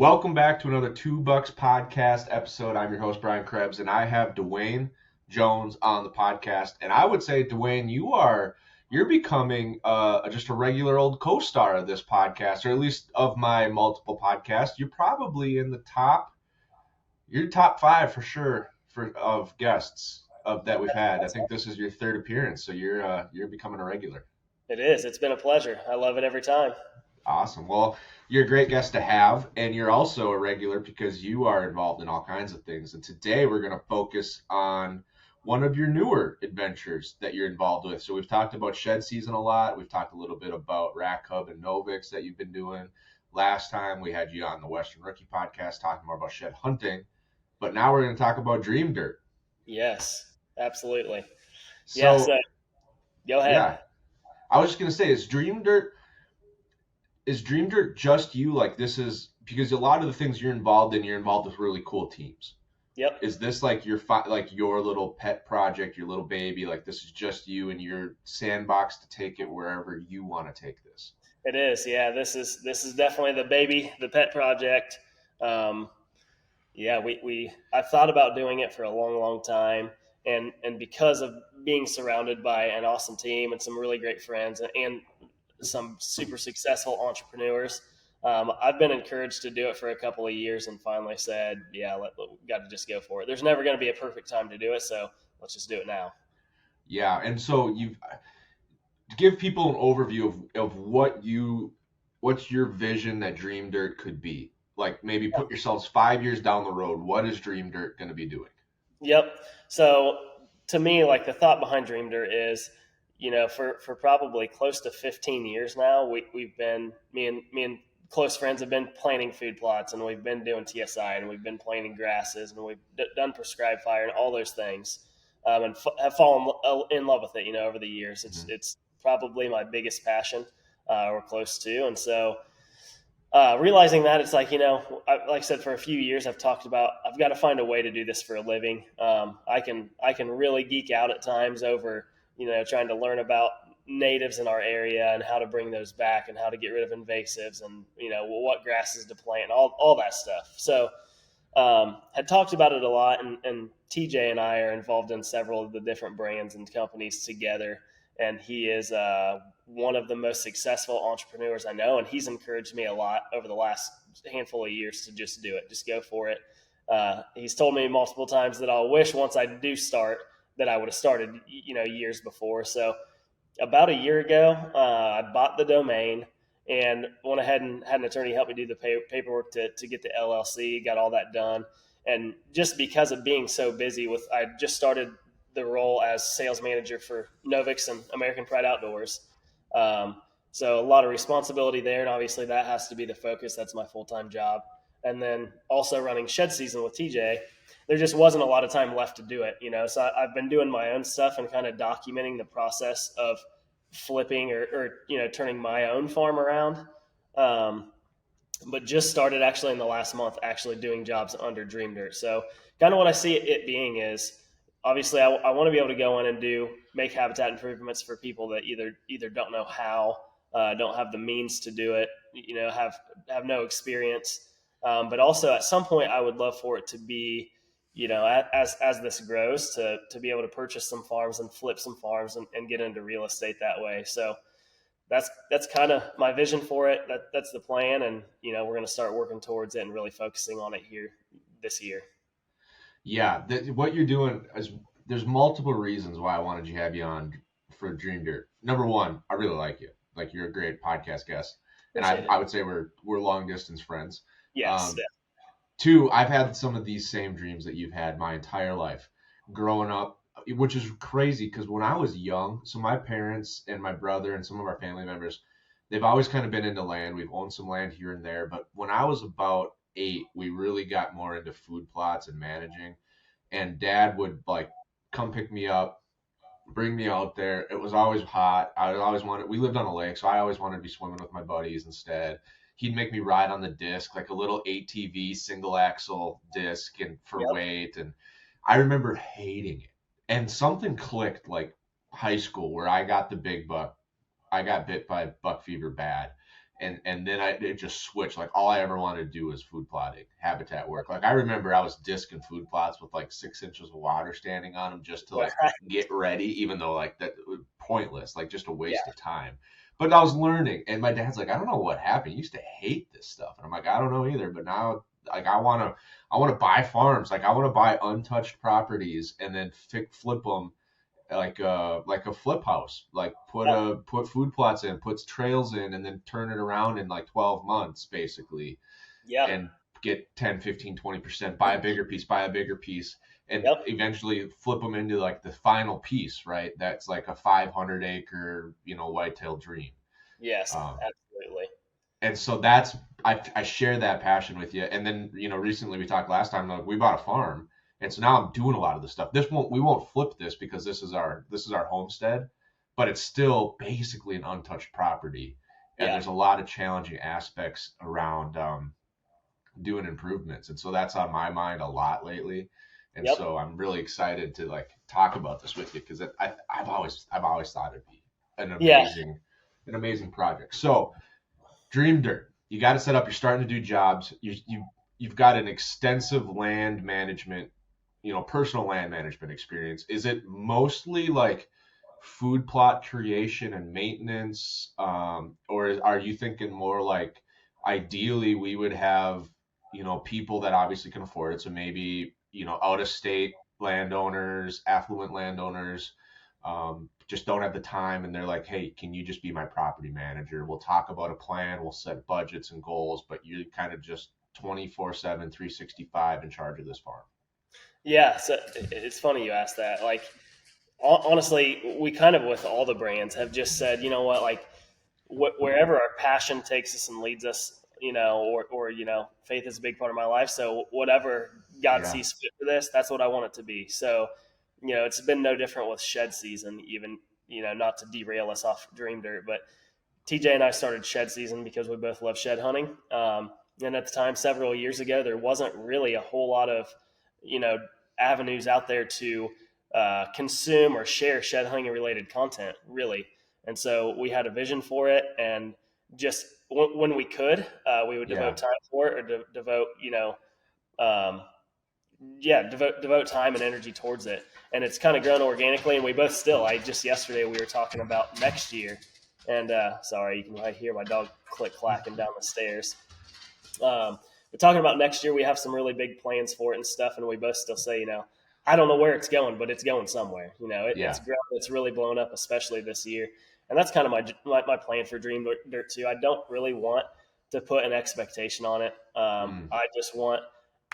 Welcome back to another Two Bucks podcast episode. I'm your host, Brian Krebs, and I have Dwayne Jones on the podcast. And I would say, Dwayne, you're becoming just a regular old co-star of this podcast, or at least of my multiple podcasts. You're probably in the you're top five for sure of guests that we've had. I think this is your third appearance, so you're becoming a regular. It is. It's been a pleasure. I love it every time. Awesome. Well, you're a great guest to have, and you're also a regular because you are involved in all kinds of things. And today we're going to focus on one of your newer adventures that you're involved with. So we've talked about shed season a lot. We've talked a little bit about Rack Hub and Novix that you've been doing. Last time we had you on the Western Rookie podcast talking more about shed hunting, but now we're going to talk about Dream Dirt. Yes, absolutely. So, Go ahead. Yeah, I was just going to say, is Dream Dirt just you? Like, this is because a lot of the things you're involved with really cool teams. Yep. Is this like your little pet project, your little baby? Like, this is just you and your sandbox to take it wherever you want to take this? It is. Yeah, this is definitely the baby, the pet project. I've thought about doing it for a long, long time, and because of being surrounded by an awesome team and some really great friends and some super successful entrepreneurs, I've been encouraged to do it for a couple of years and finally said, yeah, we got to just go for it. There's never going to be a perfect time to do it, so let's just do it now. Yeah, and so give people an overview of what's your vision that Dream Dirt could be. Like, maybe put yourselves 5 years down the road. What is Dream Dirt going to be doing? Yep. So to me, like, the thought behind Dream Dirt is, for probably close to 15 years now, we've been, me and close friends have been planting food plots, and we've been doing TSI, and we've been planting grasses, and we've done prescribed fire and all those things, and have fallen in love with it, over the years. It's probably my biggest passion, or close to. And so realizing that, it's like, like I said, for a few years, I've talked about, I've got to find a way to do this for a living. I can really geek out at times over, trying to learn about natives in our area and how to bring those back and how to get rid of invasives and, what grasses to plant, all that stuff. So had talked about it a lot, and TJ and I are involved in several of the different brands and companies together. And he is one of the most successful entrepreneurs I know, and he's encouraged me a lot over the last handful of years to just do it, just go for it. He's told me multiple times that I'll wish once I do start that I would have started, years before. So about a year ago, I bought the domain and went ahead and had an attorney help me do the paperwork to get the LLC, got all that done. And just because of being so busy I just started the role as sales manager for Novix and American Pride Outdoors. So a lot of responsibility there, and obviously that has to be the focus. That's my full-time job. And then also running shed season with TJ, there just wasn't a lot of time left to do it, So I've been doing my own stuff and kind of documenting the process of flipping or turning my own farm around. But just started actually in the last month actually doing jobs under Dream Dirt. So kind of what I see it being is, obviously I want to be able to go in and make habitat improvements for people that either don't know how, don't have the means to do it, have no experience. But also at some point I would love for it to be, as this grows, to be able to purchase some farms and flip some farms and get into real estate that way. So that's kind of my vision for it. That's the plan. And, we're going to start working towards it and really focusing on it here this year. Yeah, what you're doing is, there's multiple reasons why I wanted to have you on for Dream Dirt. Number one, I really like you. Like, you're a great podcast guest, and I would say we're long distance friends. Yes. Two, I've had some of these same dreams that you've had my entire life growing up, which is crazy because when I was young, so my parents and my brother and some of our family members, they've always kind of been into land. We've owned some land here and there, but when I was about 8, we really got more into food plots and managing, and Dad would come pick me up, bring me out there. It was always hot. We lived on a lake, so I always wanted to be swimming with my buddies instead. He'd make me ride on the disc, like a little ATV single axle disc and for weight. And I remember hating it. And something clicked like high school where I got the big buck. I got bit by buck fever bad. and then it just switched. Like all I ever wanted to do was food plotting, habitat work. Like I remember I was disking food plots with like 6 inches of water standing on them just to like Right. get ready, even though like that was pointless, like just a Yeah. waste of time. But I was learning, and my dad's like, I don't know what happened. You used to hate this stuff, and I'm like, I don't know either. But now, like, I want to buy farms. Like, I want to buy untouched properties and then flip them like a flip house, like put food plots in, puts trails in, and then turn it around in like 12 months basically, Yeah. and get 10, 15, 20%, buy a bigger piece, and Yep. eventually flip them into like the final piece, right? That's like a 500-acre, whitetail dream. Yes, Um, absolutely. and so that's I share that passion with you. And then recently we talked last time, like we bought a farm, and so now I'm doing a lot of this stuff. We won't flip this because this is our homestead, but it's still basically an untouched property, and Yeah. there's a lot of challenging aspects around doing improvements, and so that's on my mind a lot lately. And Yep. so I'm really excited to like talk about this with you because I've always thought it'd be an Yeah. amazing project. So Dream Dirt. You got to set up. You're starting to do jobs. You've got an extensive land management, personal land management experience. Is it mostly like food plot creation and maintenance, or are you thinking more like ideally we would have people that obviously can afford it, so maybe out of state landowners, affluent landowners, just don't have the time, and they're like, hey, can you just be my property manager? We'll talk about a plan, we'll set budgets and goals, but you're kind of just 24/7, 365 in charge of this farm. Yeah. So it's funny you asked that. Like, honestly, we kind of with all the brands have just said, you know what, like wherever our passion takes us and leads us, or faith is a big part of my life. So whatever God Yeah. sees fit for this, that's what I want it to be. So, it's been no different with shed season, even, not to derail us off Dream Dirt, but TJ and I started shed season because we both love shed hunting. And at the time, several years ago, there wasn't really a whole lot of, you know, avenues out there to consume or share shed hunting related content, really. And so we had a vision for it, and just when we could, we would Yeah. devote time for it, or devote, um, devote time and energy towards it. And it's kind of grown organically. And we both still, just yesterday we were talking about next year, and sorry, you can hear my dog click clacking down the stairs. We're talking about next year. We have some really big plans for it and stuff, and we both still say, I don't know where it's going, but it's going somewhere. It's Yeah. grown, it's really blown up, especially this year, and that's kind of my plan for Dream Dirt too. I don't really want to put an expectation on it. Mm. I just want,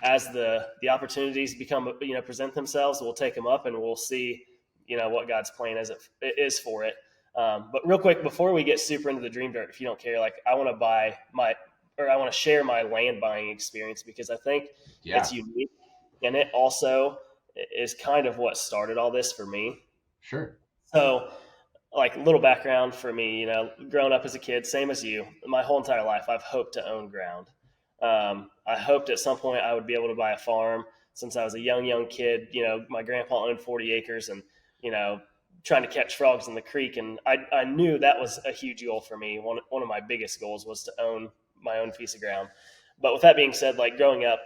as the opportunities become, present themselves, we'll take them up and we'll see, what God's plan is for it. But real quick, before we get super into the Dream Dirt, if you don't care, like I want to share my land buying experience, because I think Yeah. it's unique, and it also is kind of what started all this for me. Sure. So, like, a little background for me, growing up as a kid, same as you, my whole entire life, I've hoped to own ground. I hoped at some point I would be able to buy a farm. Since I was a young kid, my grandpa owned 40 acres, and, trying to catch frogs in the creek. And I knew that was a huge goal for me. One of my biggest goals was to own my own piece of ground. But with that being said, like growing up,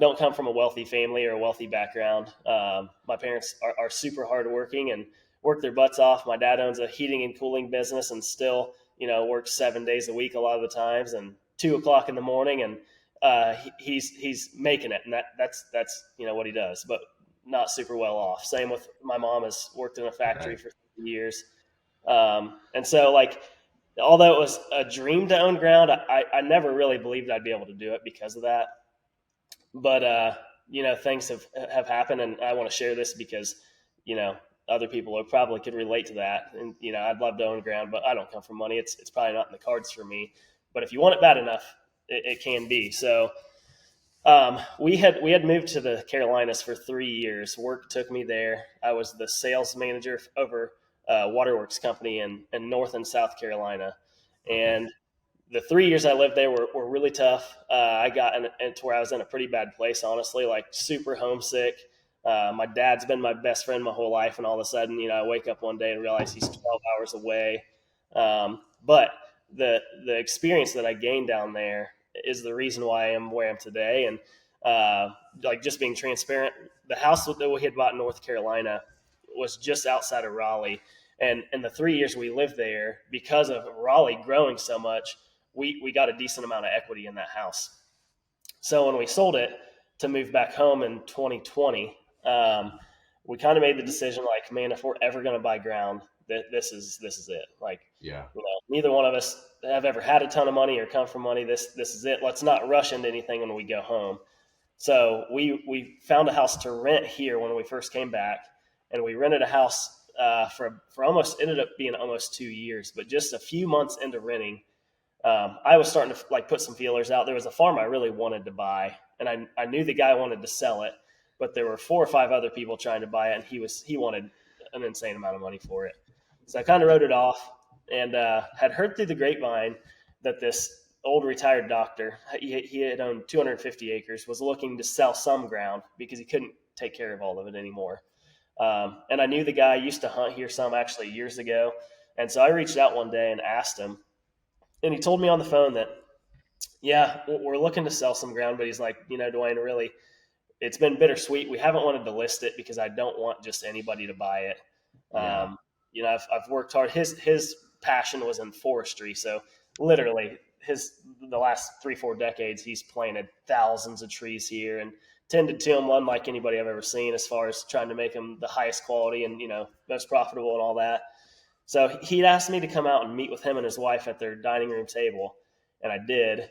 don't come from a wealthy family or a wealthy background. My parents are super hardworking and work their butts off. My dad owns a heating and cooling business and still, works 7 days a week a lot of the times, and 2 o'clock in the morning, and he's making it, and that's what he does, but not super well off. Same with my mom, has worked in a factory Right. for 30 years, and so like although it was a dream to own ground, I never really believed I'd be able to do it because of that. But things have happened, and I want to share this because other people who probably could relate to that. And I'd love to own ground, but I don't come from money. It's probably not in the cards for me. But if you want it bad enough, it can be. So we had moved to the Carolinas for 3 years. Work took me there. I was the sales manager over waterworks company in North and South Carolina, Okay. and the 3 years I lived there were really tough. I got into where I was in a pretty bad place, honestly, like super homesick. My dad's been my best friend my whole life, and all of a sudden, I wake up one day and realize he's 12 hours away. But the experience that I gained down there is the reason why I am where I am today. And like just being transparent, the house that we had bought in North Carolina was just outside of Raleigh. And in the 3 years we lived there, because of Raleigh growing so much, we got a decent amount of equity in that house. So when we sold it to move back home in 2020, we kind of made the decision like, man, if we're ever going to buy ground, this is it. Like, Yeah. Neither one of us have ever had a ton of money or come from money. This is it. Let's not rush into anything when we go home. So we found a house to rent here when we first came back, and we rented a house for almost, ended up being almost 2 years. But just a few months into renting, I was starting to like put some feelers out. There was a farm I really wanted to buy, and I knew the guy wanted to sell it, but there were 4 or 5 other people trying to buy it, and he wanted an insane amount of money for it. So I kind of wrote it off, and had heard through the grapevine that this old retired doctor, he had owned 250 acres, was looking to sell some ground because he couldn't take care of all of it anymore. And I knew the guy used to hunt here some actually years ago. And so I reached out one day and asked him, and he told me on the phone that, yeah, we're looking to sell some ground, but he's like, Dwayne, really, it's been bittersweet. We haven't wanted to list it because I don't want just anybody to buy it. Yeah. I've worked hard. His passion was in forestry. So literally the last 3-4 decades, he's planted thousands of trees here and tended to them unlike anybody I've ever seen, as far as trying to make them the highest quality and, most profitable and all that. So he'd asked me to come out and meet with him and his wife at their dining room table. And I did.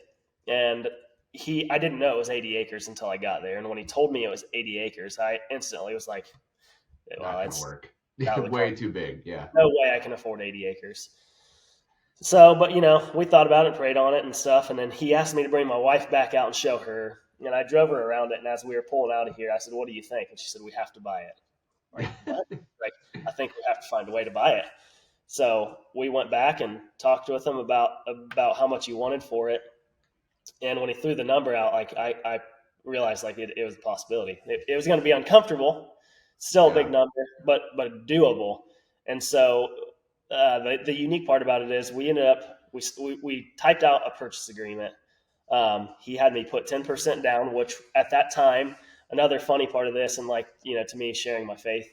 And I didn't know it was 80 acres until I got there. And when he told me it was 80 acres, I instantly was like, well, Not gonna work. Really way too big. Yeah. No way I can afford 80 acres. So, but we thought about it, prayed on it and stuff. And then he asked me to bring my wife back out and show her. And I drove her around it. And as we were pulling out of here, I said, what do you think? And she said, we have to buy it. Like, what? Like, I think we have to find a way to buy it. So we went back and talked with him about how much he wanted for it. And when he threw the number out, like I realized like it was a possibility. It was going to be uncomfortable, still a big number, but doable. And so the unique part about it is we ended up we typed out a purchase agreement. He had me put 10% down, which at that time, another funny part of this, and like to me sharing my faith,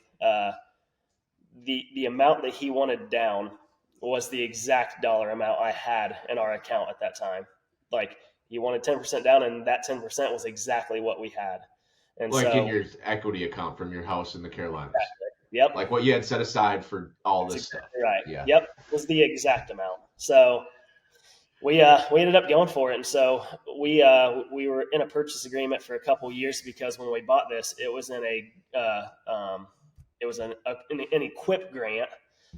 the amount that he wanted down was the exact dollar amount I had in our account at that time. Like, he wanted 10% down, and that 10% was exactly what we had. And like so, in your equity account from your house in the Carolinas. Yep. Like what you had set aside for all this stuff. Right. Yeah. Yep. Was the exact amount. So we ended up going for it. And so we were in a purchase agreement for a couple of years, because when we bought this, it was in an equip grant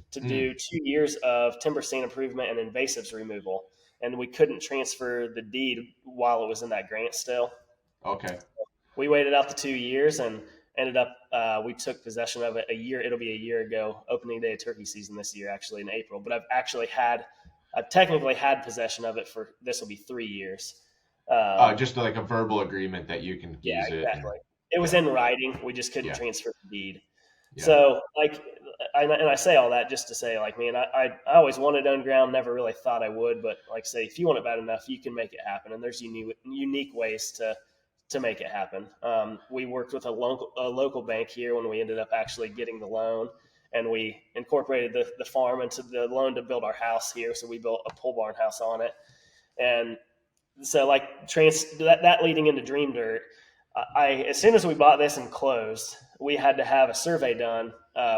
to do 2 years of timber stand improvement and invasives removal. And we couldn't transfer the deed while it was in that grant still. Okay. We waited out the 2 years and ended up, we took possession of it it'll be a year ago, opening day of turkey season this year, actually in April. But I've technically had possession of it this will be 3 years. Just like a verbal agreement that you can use it. Exactly. It was in writing. We just couldn't transfer the deed. Yeah. So I say all that just to say, like, man, I always wanted to own ground, never really thought I would, but like say, if you want it bad enough, you can make it happen. And there's unique ways to make it happen. We worked with a local bank here when we ended up actually getting the loan, and we incorporated the farm into the loan to build our house here. So we built a pole barn house on it. And so like that leading into Dream Dirt, as soon as we bought this and closed, we had to have a survey done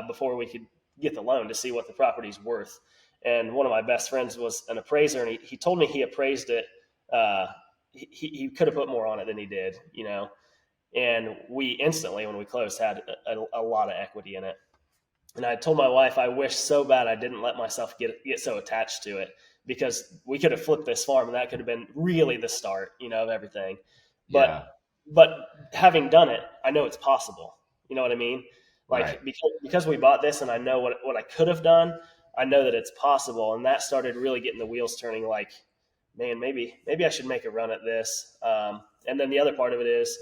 before we could get the loan to see what the property's worth. And one of my best friends was an appraiser, and he told me he appraised it. He could have put more on it than he did, And we instantly, when we closed, had a lot of equity in it. And I told my wife, I wish so bad I didn't let myself get so attached to it, because we could have flipped this farm, and that could have been really the start, of everything. But having done it, I know it's possible. You know what I mean? Like, right. because we bought this and I know what I could have done, I know that it's possible. And that started really getting the wheels turning, like, man, maybe I should make a run at this. And then the other part of it is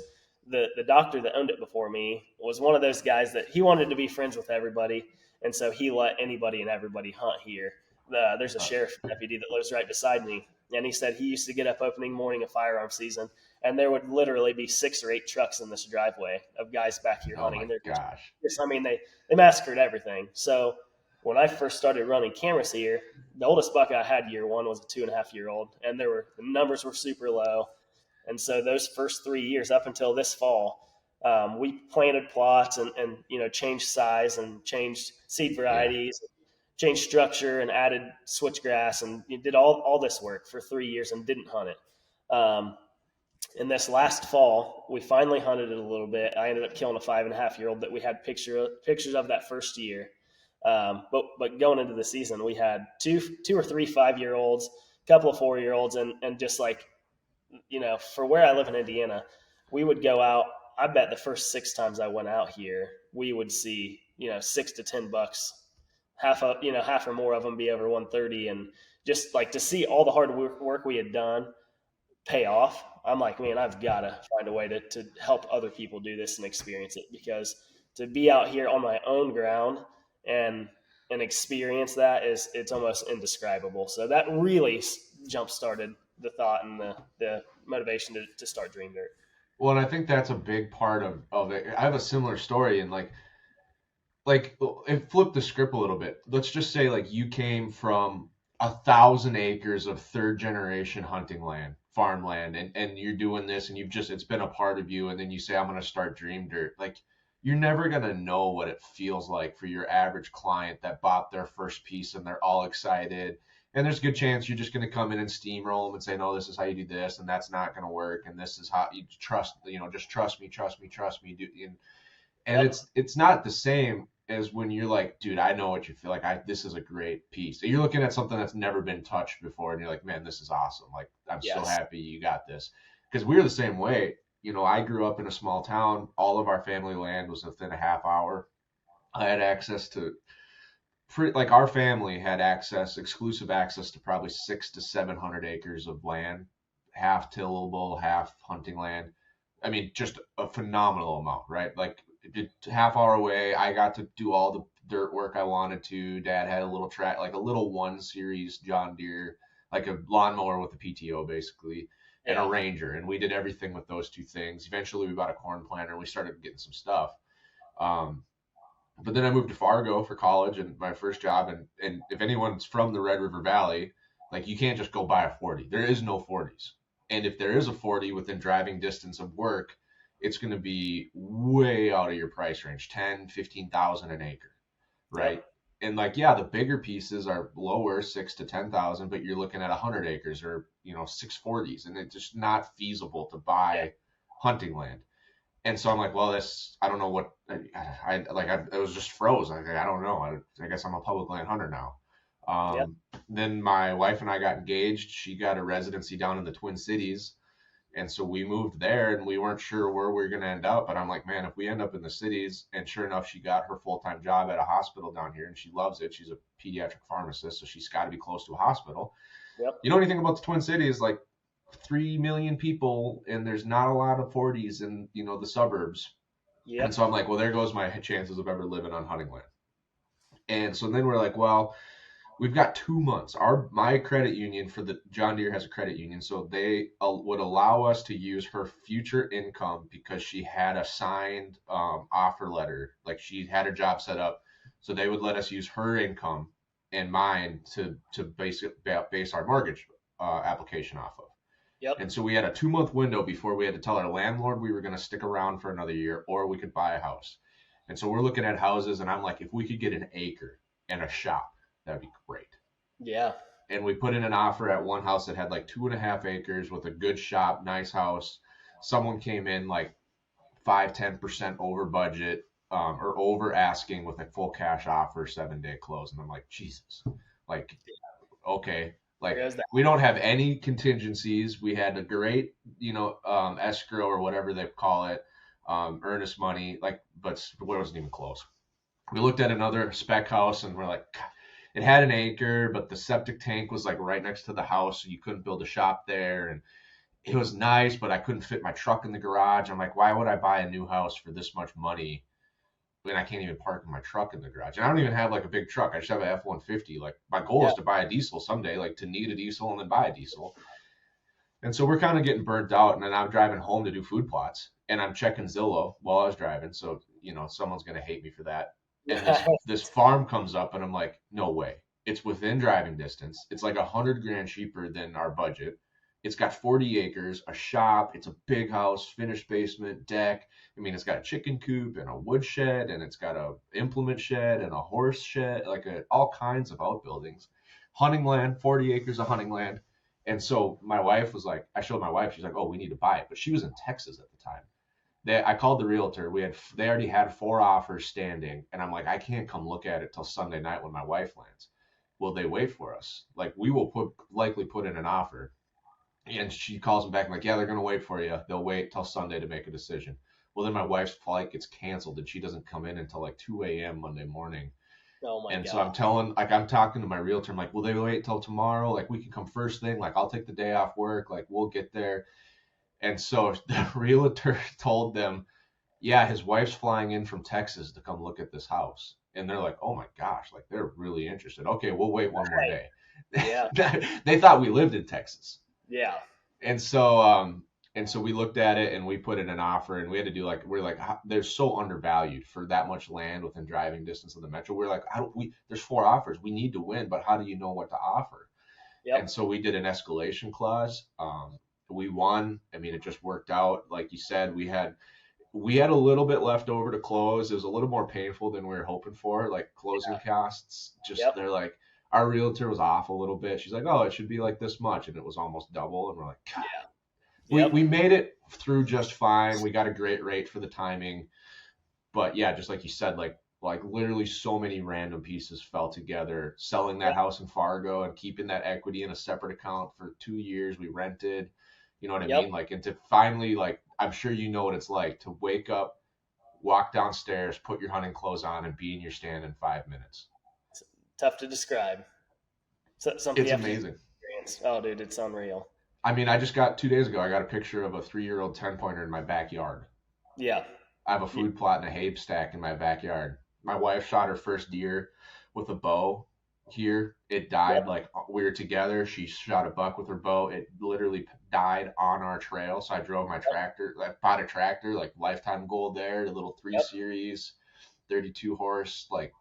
the doctor that owned it before me was one of those guys that he wanted to be friends with everybody. And so he let anybody and everybody hunt here. There's a sheriff deputy that lives right beside me, and he said he used to get up opening morning of firearm season, and there would literally be 6 or 8 trucks in this driveway of guys back here Oh hunting, my and they're gosh. just I mean, they massacred everything. So when I first started running cameras here, the oldest buck I had year one was a 2.5-year-old, and the numbers were super low. And so those first 3 years, up until this fall, we planted plots and changed size and changed seed Yeah. varieties, changed structure, and added switchgrass, and did all this work for 3 years and didn't hunt it. And this last fall, we finally hunted it a little bit. I ended up killing a 5.5-year-old that we had pictures of that first year. But going into the season, we had two or three 5-year-olds, a couple of 4-year-olds, and just like, for where I live in Indiana, we would go out. I bet the first 6 times I went out here, we would see 6 to 10 bucks, half or more of them be over 130, and just like to see all the hard work we had done pay off. I'm like, man, I've got to find a way to help other people do this and experience it, because to be out here on my own ground and experience that it's almost indescribable. So that really jump started the thought and the motivation to start Dream Dirt. Well, and I think that's a big part of it. I have a similar story, and and flip the script a little bit. Let's just say like you came from 1,000 acres of third generation hunting land, farmland, and you're doing this, and it's been a part of you, and then you say, I'm going to start Dream Dirt. Like, you're never going to know what it feels like for your average client that bought their first piece and they're all excited. And there's a good chance you're just going to come in and steamroll them and say, no, this is how you do this, and that's not going to work, and this is how you just trust me, and Yep. it's not the same as when you're like, dude, I know what you feel like. This is a great piece. You're looking at something that's never been touched before, and you're like, man, this is awesome. Like, I'm so Yes. happy you got this. Because we're the same way. I grew up in a small town. All of our family land was within a half hour. I had access to like our family had exclusive access to probably 600 to 700 acres of land, half tillable, half hunting land. I mean, just a phenomenal amount, right? Like, half hour away, I got to do all the dirt work I wanted to. Dad had a little track, like a little 1 series John Deere, like a lawnmower with a PTO basically, and a Yeah. Ranger, and we did everything with those two things. Eventually, we bought a corn planter, and we started getting some stuff. Um, but then I moved to Fargo for college and my first job. And if anyone's from the Red River Valley, like, you can't just go buy a 40. There is no 40s. And if there is a 40 within driving distance of work, it's going to be way out of your price range, 10, 15,000 an acre, right? Yep. And like, yeah, the bigger pieces are lower, 6 to 10,000, but you're looking at 100 acres or, 640s, and it's just not feasible to Yeah. buy hunting land. And so I'm like, well, I don't know what I was just froze. I don't know. I guess I'm a public land hunter now. Yep. Then my wife and I got engaged. She got a residency down in the Twin Cities. And so we moved there, and we weren't sure where we were going to end up. But I'm like, man, if we end up in the cities, and sure enough, she got her full-time job at a hospital down here, and she loves it. She's a pediatric pharmacist, so she's got to be close to a hospital. Yep. You know anything about the Twin Cities? Like, 3 million people, and there's not a lot of 40s in the suburbs. And Yep. so I'm like, well, there goes my chances of ever living on hunting land. And so then we're like, well, we've got 2 months. My credit union for the John Deere has a credit union, so they would allow us to use her future income because she had a signed offer letter, like she had her job set up, so they would let us use her income and mine to base our mortgage application off of. Yep. And so we had a 2 month window before we had to tell our landlord we were going to stick around for another year or we could buy a house. And so we're looking at houses, and I'm like, if we could get an acre and a shop, that'd be great. Yeah. And we put in an offer at one house that had like 2.5 acres with a good shop, nice house. Someone came in like 5-10% over budget, or over asking with a full cash offer, 7-day close. And I'm like, Jesus, like, okay, There like, goes that. we don't have any contingencies. We had a great, escrow or whatever they call it, earnest money, like, but it wasn't even close. We looked at another spec house, and we're like, God, it had an acre, but the septic tank was like right next to the house, so you couldn't build a shop there. And it was nice, but I couldn't fit my truck in the garage. I'm like, why would I buy a new house for this much money and I can't even park my truck in the garage. And I don't even have like a big truck. I just have a F-150. Like my goal Yeah. is to buy a diesel someday, like to need a diesel and then buy a diesel. And so we're kind of getting burnt out. And then I'm driving home to do food plots, and I'm checking Zillow while I was driving. So someone's gonna hate me for that. And this farm comes up, and I'm like, no way. It's within driving distance. It's like $100,000 cheaper than our budget. It's got 40 acres, a shop. It's a big house, finished basement, deck. I mean, it's got a chicken coop and a wood shed, and it's got a implement shed and a horse shed, like all kinds of outbuildings. Hunting land, 40 acres of hunting land. And so my wife was like, I showed my wife, she's like, oh, we need to buy it. But she was in Texas at the time. I called the realtor. They already had 4 offers standing, and I'm like, I can't come look at it till Sunday night when my wife lands. Will they wait for us? Like, we will likely put in an offer. And she calls them back like, yeah, they're gonna wait for you. They'll wait till Sunday to make a decision. Well, then my wife's flight gets canceled, and she doesn't come in until like 2 a.m. Monday morning. Oh my And God. so I'm talking to my realtor. I'm like, will they wait till tomorrow? Like, we can come first thing. Like, I'll take the day off work. Like, we'll get there. And so the realtor told them, yeah, his wife's flying in from Texas to come look at this house. And they're like, oh my gosh, like they're really interested. Okay, we'll wait one more day. Yeah. They thought we lived in Texas. Yeah. And so we looked at it, and we put in an offer, and we had to do like, we're like, they're so undervalued for that much land within driving distance of the metro. We're like, there's 4 offers. We need to win, but how do you know what to offer? Yep. And so we did an escalation clause. We won. I mean, it just worked out. Like you said, we had a little bit left over to close. It was a little more painful than we were hoping for. Like closing costs, they're like, our realtor was off a little bit. She's like, oh, it should be like this much. And it was almost double. And we're like, God. Yep. We made it through just fine. We got a great rate for the timing. But yeah, just like you said, like literally so many random pieces fell together. Selling that house in Fargo and keeping that equity in a separate account for 2 years. We rented. You know what I mean? Like, and to finally, like, I'm sure you know what it's like to wake up, walk downstairs, put your hunting clothes on, and be in your stand in 5 minutes. It's tough to describe. Something it's amazing. Oh, dude, it's unreal. I mean, I just got 2 days ago, I got a picture of a 3-year-old 10-pointer in my backyard. Yeah. I have a food plot and a hay stack in my backyard. My wife shot her first deer with a bow here. It died. Like, we were together. She shot a buck with her bow. It literally died on our trail. So I drove my tractor. I bought a tractor, like lifetime gold there, the little 3 Series, 32 horse, like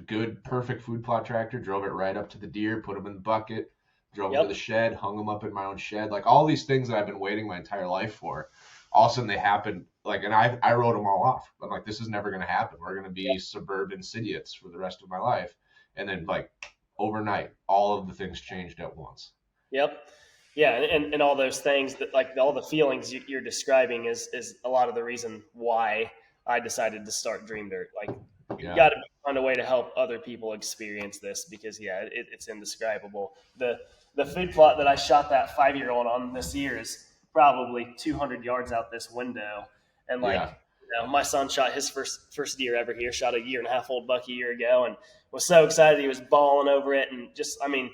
good, perfect food plot tractor. Drove it right up to the deer, put them in the bucket, drove them to the shed, hung them up in my own shed. Like all these things that I've been waiting my entire life for. All of a sudden they happened. Like, and I wrote them all off. I'm like, this is never going to happen. We're going to be suburban idiots for the rest of my life. And then like overnight, all of the things changed at once. Yep. Yeah. And all those things that, like, all the feelings you're describing is a lot of the reason why I decided to start Dream Dirt. Like, you got to find a way to help other people experience this because it's indescribable. The food plot that I shot that 5-year-old on this year is probably 200 yards out this window. And my son shot his first deer ever here, shot a 1.5-year-old buck a year ago, and was so excited. He was bawling over it. And just, I mean,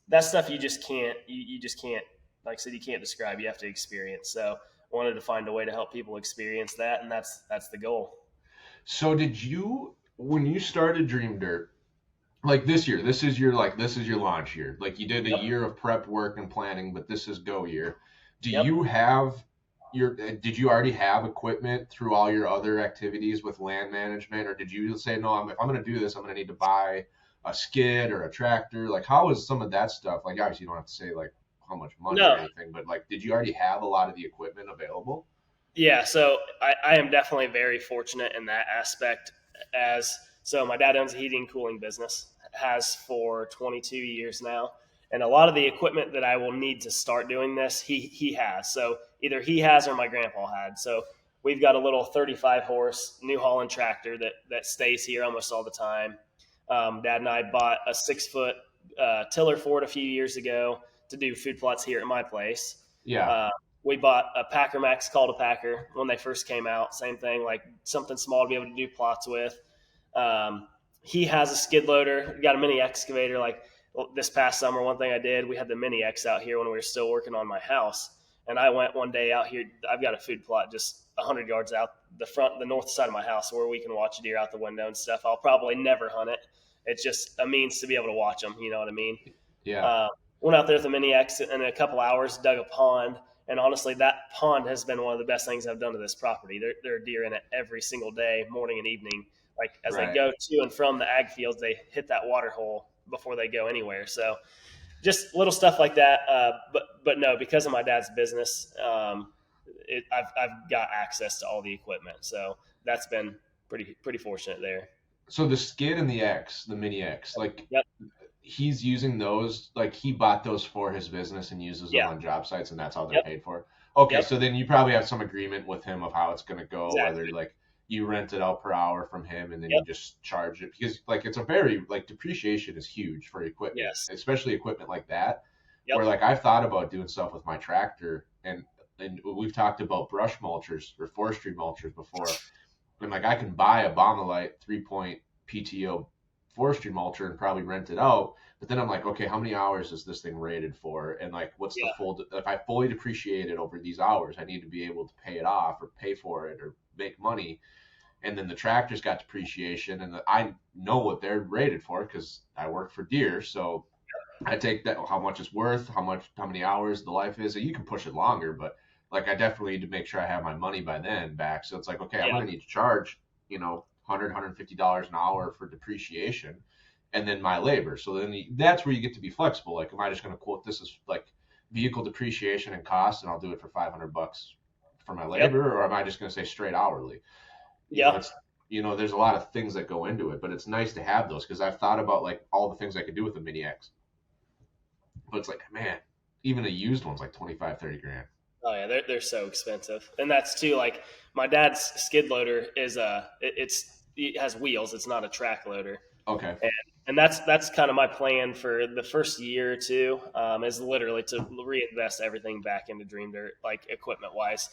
that stuff you just can't, like I said, you can't describe. You have to experience. So I wanted to find a way to help people experience that. And that's the goal. So when you started Dream Dirt, like this year, this is your launch year. Like you did a year of prep work and planning, but this is go year. Did you already have equipment through all your other activities with land management, or did you say, no, if I'm going to do this, I'm going to need to buy a skid or a tractor? Like, how was some of that stuff? Like, obviously you don't have to say like how much money or anything, but like, did you already have a lot of the equipment available? Yeah. So I am definitely very fortunate in that aspect. So my dad owns a heating and cooling business, has for 22 years now. And a lot of the equipment that I will need to start doing this, he has. So either he has or my grandpa had. So we've got a little 35 horse New Holland tractor that stays here almost all the time. Dad and I bought a 6-foot tiller for it a few years ago to do food plots here at my place. Yeah. We bought a Packer Max Cultipacker when they first came out. Same thing, like something small to be able to do plots with. He has a skid loader. We got a mini excavator. Like this past summer, one thing I did, we had the mini X out here when we were still working on my house. And I went one day out here. I've got a food plot just 100 yards out the north side of my house where we can watch deer out the window and stuff. I'll probably never hunt it. It's just a means to be able to watch them. You know what I mean? Yeah. Went out there with the Mini X in a couple hours, dug a pond. And honestly, that pond has been one of the best things I've done to this property. There are deer in it every single day, morning and evening. Like as they go to and from the ag fields, they hit that water hole before they go anywhere. So just little stuff like that. But no, because of my dad's business, I've got access to all the equipment. So that's been pretty fortunate there. So the skid and the Mini X, like yep. He's using those, like he bought those for his business and uses them on job sites, and that's how they're paid for. Okay, so then you probably have some agreement with him of how it's going to go, whether like you rent it out per hour from him and then you just charge it, because like it's a very like depreciation is huge for equipment, especially equipment like that. Where like I've thought about doing stuff with my tractor, and we've talked about brush mulchers or forestry mulchers before, and like I can buy a Baumolite 3-point PTO forestry mulcher and probably rent it out, but then I'm like, okay, how many hours is this thing rated for, and like what's the full, if I fully depreciate it over these hours, I need to be able to pay it off or pay for it or make money. And then the tractor's got depreciation, and I know what they're rated for because I work for deer, so I take that, how much it's worth, how many hours the life is. You can push it longer, but like I definitely need to make sure I have my money by then back. So it's like, okay, I'm gonna need to charge, $150 an hour for depreciation, and then my labor. So then that's where you get to be flexible. Like, am I just going to quote this as like vehicle depreciation and cost, and I'll do it for $500 for my labor, or am I just going to say straight hourly? There's a lot of things that go into it, but it's nice to have those because I've thought about like all the things I could do with the Mini X. But it's like, man, even a used one's like 25, 30 grand. Oh yeah, they're so expensive, and that's too like my dad's skid loader is it has wheels. It's not a track loader. Okay. And that's kind of my plan for the first year or two, is literally to reinvest everything back into Dream Dirt, like equipment wise.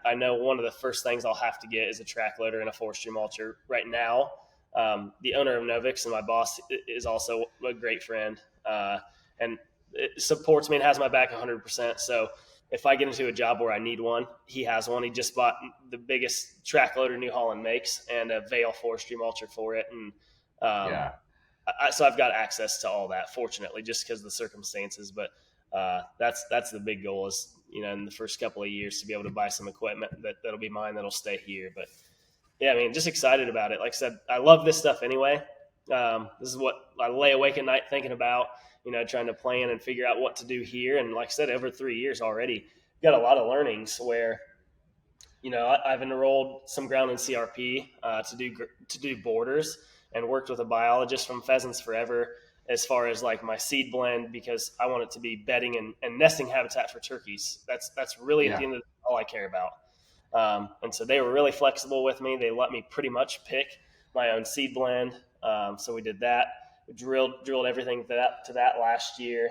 I know one of the first things I'll have to get is a track loader and a forestry mulcher. Right now, the owner of Novix and my boss is also a great friend, and it supports me and has my back 100%. So if I get into a job where I need one, he has one. He just bought the biggest track loader New Holland makes and a Vail forestry mulcher for it. And so I've got access to all that, fortunately, just because of the circumstances. But that's the big goal is, in the first couple of years to be able to buy some equipment that'll be mine, that'll stay here. But yeah, I mean, just excited about it. Like I said, I love this stuff anyway. This is what I lay awake at night thinking about, trying to plan and figure out what to do here. And like I said, over 3 years already, got a lot of learnings where, I've enrolled some ground in CRP to do borders, and worked with a biologist from Pheasants Forever as far as like my seed blend, because I want it to be bedding and nesting habitat for turkeys. That's really at the end of all I care about. And so they were really flexible with me. They let me pretty much pick my own seed blend. So we did that. We drilled everything to that last year.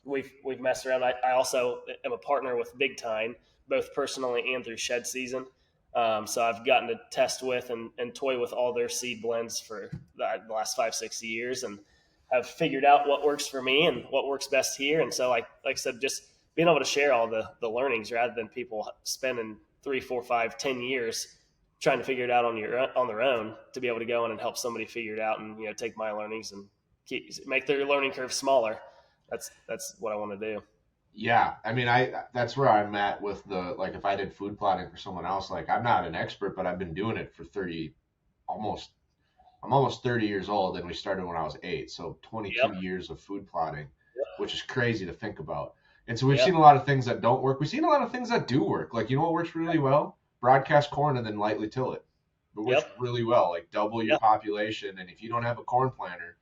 We've messed around. I also am a partner with Big Time, both personally and through Shed Season. So I've gotten to test with and toy with all their seed blends for the last 5-6 years, and have figured out what works for me and what works best here. And so like I said, just being able to share all the learnings rather than people spending 3, 4, 5, 10 years trying to figure it out on their own, to be able to go in and help somebody figure it out and take my learnings and make their learning curve smaller. That's what I want to do. Yeah, I mean, that's where I'm at with like if I did food plotting for someone else, like I'm not an expert, but I've been doing it for I'm almost 30 years old, and we started when I was 8, so 22 years of food plotting, which is crazy to think about. And so we've seen a lot of things that don't work. We've seen a lot of things that do work. Like, what works really well? Broadcast corn and then lightly till it. It works really well. Like double your population, and if you don't have a corn planter,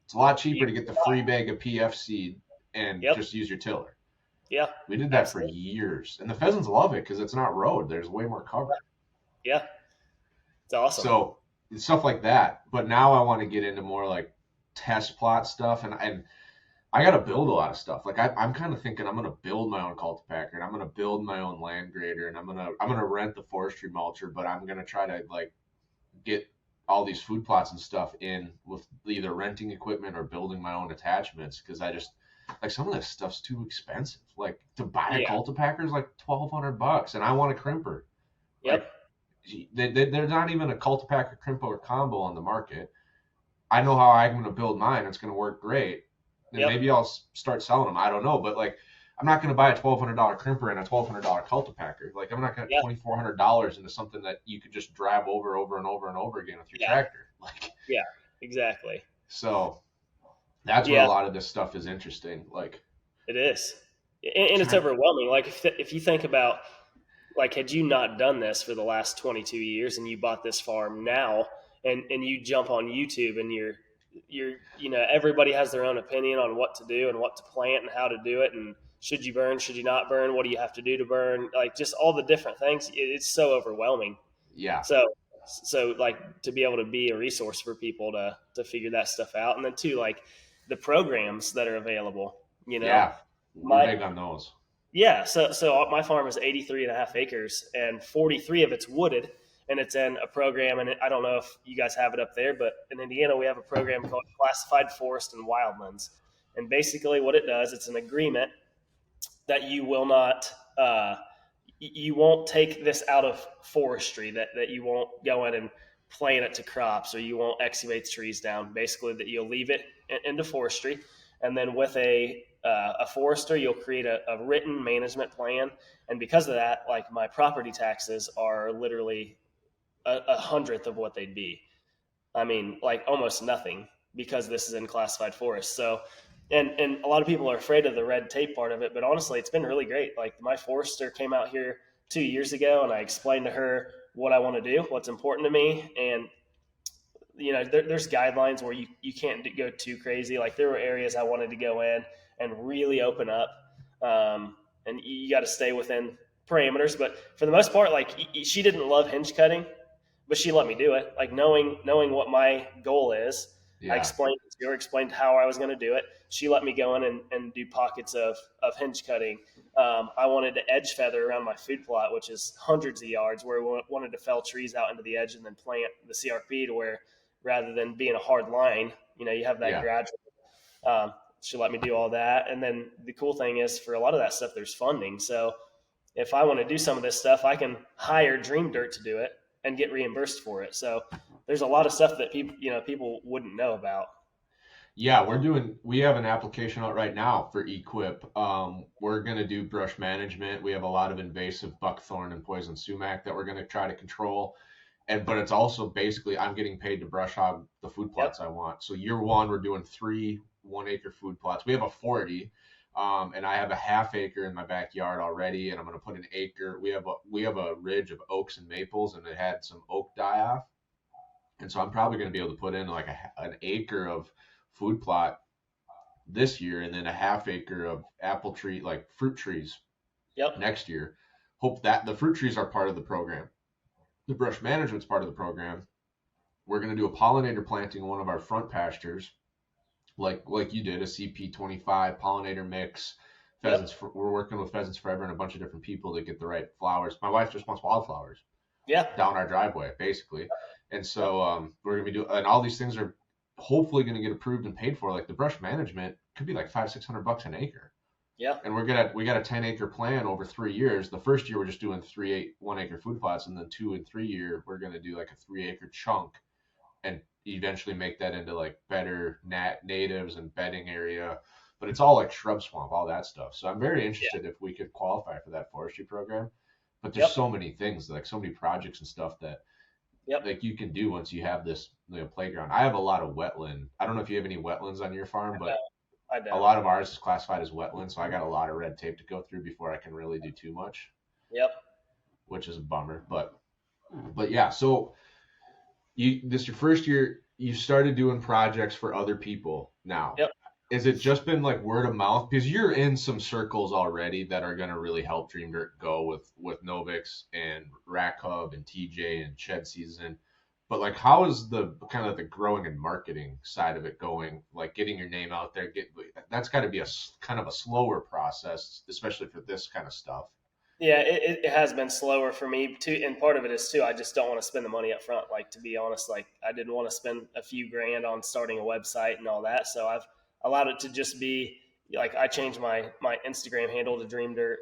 it's a lot cheaper to get the free bag of PF seed and just use your tiller. Yeah. We did that for years. And the pheasants love it because it's not road. There's way more cover. Yeah. It's awesome. So stuff like that. But now I want to get into more like test plot stuff. And I got to build a lot of stuff. Like I'm kind of thinking I'm going to build my own cultipacker, and I'm going to build my own land grader, and I'm going to rent the forestry mulcher, but I'm going to try to like get all these food plots and stuff in with either renting equipment or building my own attachments. Cause like some of this stuff's too expensive. Like to buy a Yeah. cultipacker is like $1,200, and I want a crimper. Yep. Like there's not even a cultipacker crimper combo on the market. I know how I'm going to build mine. It's going to work great. And Yep. maybe I'll start selling them. I don't know, but like I'm not going to buy a $1,200 crimper and a $1,200 cultipacker. Like I'm not going to Yeah. $2,400 into something that you could just drive over and over and over again with your Yeah. tractor. Like Yeah. Exactly. so that's where a Yeah. lot of this stuff is interesting. Like It is, and it's trying, overwhelming. Like if you think about, like, had you not done this for the last 22 years and you bought this farm now, and you jump on YouTube and everybody has their own opinion on what to do and what to plant and how to do it, and should you burn, should you not burn, what do you have to do to burn, like just all the different things. It's so overwhelming. yeah, So like to be able to be a resource for people to figure that stuff out, and then too, like the programs that are available. yeah, we're My big on those. Yeah, so my farm is 83 and a half acres, and 43 of it's wooded, and it's in a program, and I don't know if you guys have it up there, but in Indiana we have a program called Classified Forest and Wildlands, and basically what it does, it's an agreement that you will not, you won't take this out of forestry, that you won't go in and plant it to crops, or you won't excavate the trees down. Basically, that you'll leave it into forestry, and then with a forester, you'll create a written management plan. And because of that, like my property taxes are literally a hundredth of what they'd be. I mean, like almost nothing, because this is in classified forest. So, and a lot of people are afraid of the red tape part of it, but honestly, it's been really great. Like my forester came out here 2 years ago, and I explained to her what I want to do, what's important to me, and there's guidelines where you can't go too crazy. Like there were areas I wanted to go in and really open up, and you got to stay within parameters. But for the most part, like she didn't love hinge cutting, but she let me do it. Like knowing what my goal is, I Yeah, explained it to her, explained how I was going to do it. She let me go in and do pockets of hinge cutting. I wanted to edge feather around my food plot, which is hundreds of yards, where we wanted to fell trees out into the edge and then plant the CRP to where, rather than being a hard line, you have that yeah. gradual. She let me do all that. And then the cool thing is, for a lot of that stuff, there's funding. So if I want to do some of this stuff, I can hire Dream Dirt to do it and get reimbursed for it. So there's a lot of stuff that people wouldn't know about. Yeah, we have an application out right now for Equip. We're going to do brush management. We have a lot of invasive buckthorn and poison sumac that we're going to try to control. But it's also basically I'm getting paid to brush hog the food Yep. plots I want. So year one, we're doing 3 1 acre food plots. We have a 40, and I have a half acre in my backyard already, and I'm going to put an acre. We have a ridge of oaks and maples, and it had some oak die off. And so I'm probably going to be able to put in like an acre of food plot this year, and then a half acre of apple tree, like fruit trees Yep. next year. Hope that the fruit trees are part of the program. The brush management's part of the program. We're going to do a pollinator planting in one of our front pastures, like you did, a CP25 pollinator mix. Yep. Pheasants. We're working with Pheasants Forever and a bunch of different people to get the right flowers. My wife just wants wildflowers Yeah. down our driveway, basically. And Yep. so we're gonna be doing, and all these things are hopefully going to get approved and paid for. Like the brush management could be like $500-600 an acre. Yeah. And we got a 10-acre plan over 3 years. The first year we're just doing 1 acre food plots, and then 2 and 3 year we're going to do like a 3 acre chunk, and eventually make that into like better natives and bedding area. But it's all like shrub swamp, all that stuff. So I'm very Yeah. interested if we could qualify for that forestry program. But there's Yep. so many things, like so many projects and stuff that Yep. like you can do once you have this playground. I have a lot of wetland. I don't know if you have any wetlands on your farm, No, but I a don't. lot of ours is classified as wetland, so I got a lot of red tape to go through before I can really do too much, Yep. which is a bummer. But yeah, so this your first year, you started doing projects for other people now. Yep. Is it just been like word of mouth? Because you're in some circles already that are going to really help Dream Dirt go with Novix and Rack Hub and TJ and Shed Season. But like, how is the kind of the growing and marketing side of it going? Like getting your name out there, that's got to be a kind of a slower process, especially for this kind of stuff. Yeah, it has been slower for me too, and part of it is too, I just don't want to spend the money up front. Like, to be honest, like I didn't want to spend a few grand on starting a website and all that, so I've allowed it to just be like I changed my Instagram handle to Dream Dirt,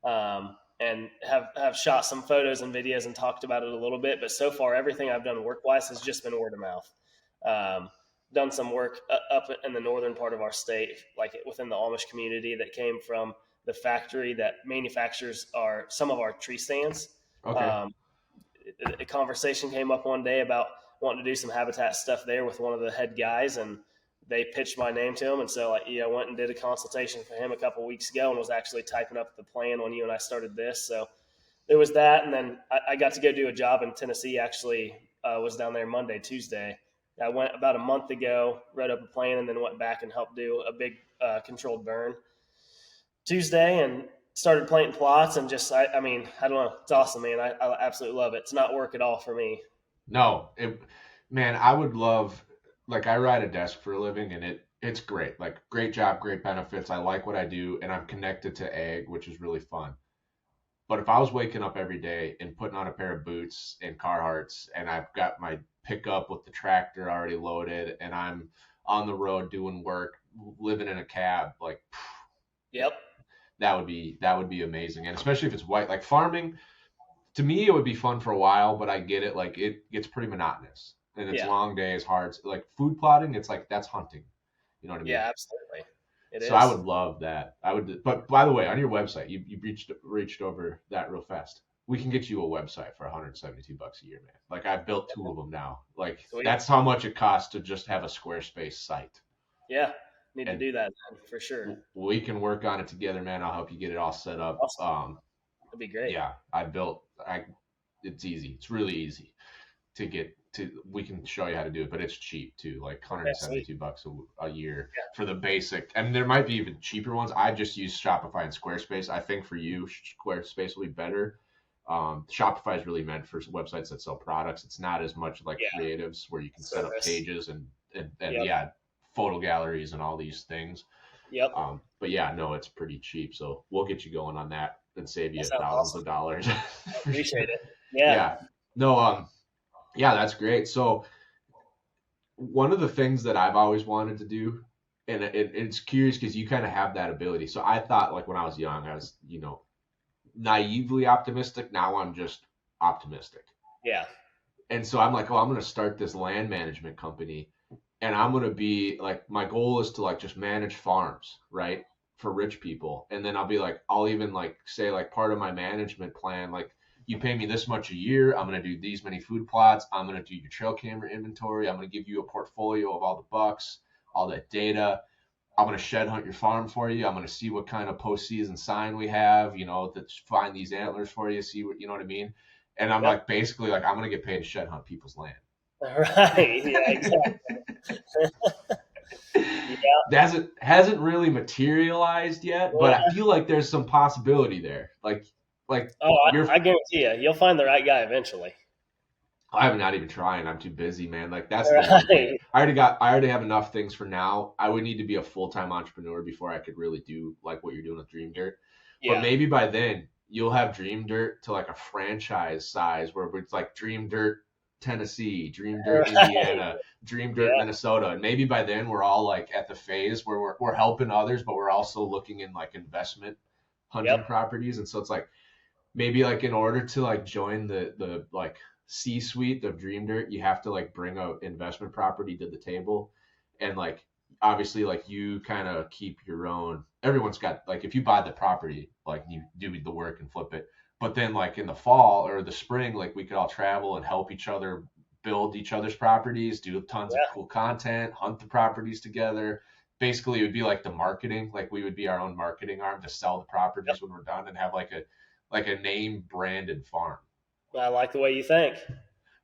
and have shot some photos and videos and talked about it a little bit. But so far, everything I've done work wise has just been word of mouth. Done some work up in the northern part of our state, like within the Amish community, that came from the factory that manufactures some of our tree stands. Okay. Um, a conversation came up one day about wanting to do some habitat stuff there with one of the head guys, and they pitched my name to him. And so, went and did a consultation for him a couple of weeks ago, and was actually typing up the plan when you and I started this. So there was that, and then I got to go do a job in Tennessee. Actually, was down there Monday, Tuesday. I went about a month ago, wrote up a plan, and then went back and helped do a big controlled burn Tuesday, and started planting plots. And just, I mean, I don't know. It's awesome, man. I absolutely love it. It's not work at all for me. No, man, I would love, like, I ride a desk for a living, and it's great. Like, great job, great benefits. I like what I do, and I'm connected to ag, which is really fun. But if I was waking up every day and putting on a pair of boots and Carhartts, and I've got my pickup with the tractor already loaded, and I'm on the road doing work, living in a cab, like, Yep. that would be amazing. And especially if it's white, like farming, to me it would be fun for a while, but I get it, like it gets pretty monotonous and it's Yeah. long days, hard. Like food plotting, it's like that's hunting. You know what I mean? Yeah, absolutely. It So I is. would love that. I would, but by the way, on your website, you reached over that real fast. We can get you a website for $172 a year, man. Like I've built two of them now. Like Sweet. that's how much it costs to just have a Squarespace site. Yeah. Need to And do that then, for sure. we can work on it together, man. I'll help you get it all set up. Awesome. That'd be great. Yeah, it's easy. It's really easy to get to. We can show you how to do it, but it's cheap too, like Yeah, sweet. $172 a year Yeah. for the basic. And there might be even cheaper ones. I just use Shopify and Squarespace. I think for you, Squarespace will be better. Shopify is really meant for websites that sell products. It's not as much like Yeah. creatives where you can set up Service. pages and Yep. yeah, photo galleries and all these things. Yep. But yeah, no, it's pretty cheap. So we'll get you going on that and save you That sounds thousands awesome. of dollars. Appreciate it. Yeah. Yeah. No, yeah, that's great. So one of the things that I've always wanted to do, and it's curious because you kind of have that ability. So I thought like when I was young, I was, naively optimistic. Now I'm just optimistic. Yeah. And so I'm like, oh, I'm going to start this land management company and I'm going to be like, my goal is to like just manage farms, right? For rich people. And then I'll be like, I'll even like say like part of my management plan, like you pay me this much a year. I'm going to do these many food plots. I'm going to do your trail camera inventory. I'm going to give you a portfolio of all the bucks, all that data. I'm going to shed hunt your farm for you. I'm going to see what kind of postseason sign we have, to find these antlers for you, see what, you know what I mean? And I'm Yep. like, basically like, I'm going to get paid to shed hunt people's land. Right. Yeah, exactly. Yeah. Hasn't really materialized yet, but I feel like there's some possibility there. Like Oh, I guarantee you'll find the right guy eventually. I'm not even trying. I'm too busy, man. Like that's the one thing. Right. I already have enough things for now. I would need to be a full-time entrepreneur before I could really do like what you're doing with Dream Dirt. But Yeah. maybe by then you'll have Dream Dirt to like a franchise size where it's like Dream Dirt Tennessee, Dream Dirt Right. Indiana, Dream Dirt Yeah. Minnesota. And maybe by then we're all like at the phase where we're helping others, but we're also looking in like investment hunting Yep. properties. And so it's like maybe like in order to like join the like C-suite of Dream Dirt, you have to like bring a investment property to the table. And like obviously like you kind of keep your own. Everyone's got like if you buy the property, like you do the work and flip it. But then like in the fall or the spring, like we could all travel and help each other build each other's properties, do tons of cool content, hunt the properties together. Basically, it would be like the marketing. Like we would be our own marketing arm to sell the properties when we're done and have like a name branded farm. I like the way you think.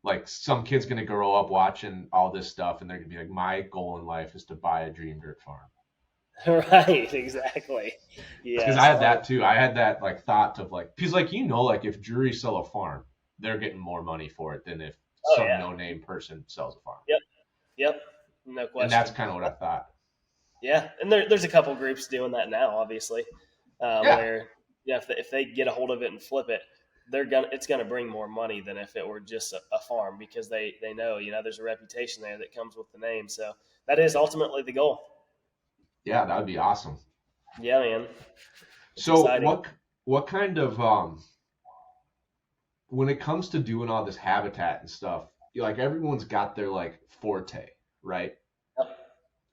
Like some kid's gonna grow up watching all this stuff and they're gonna be like, my goal in life is to buy a Dream Dirt farm. Right, exactly. Yeah. Because I had that too. I had that like thought of like, because like like if Drury sell a farm, they're getting more money for it than if some no-name person sells a farm. Yep. No question. And that's kind of what I thought. Yeah, and there's a couple groups doing that now, obviously, where if they get a hold of it and flip it, it's gonna bring more money than if it were just a farm because they know there's a reputation there that comes with the name. So that is ultimately the goal. Yeah, that would be awesome. Yeah, man. It's So exciting. what kind of when it comes to doing all this habitat and stuff, like everyone's got their like forte, right? Yep.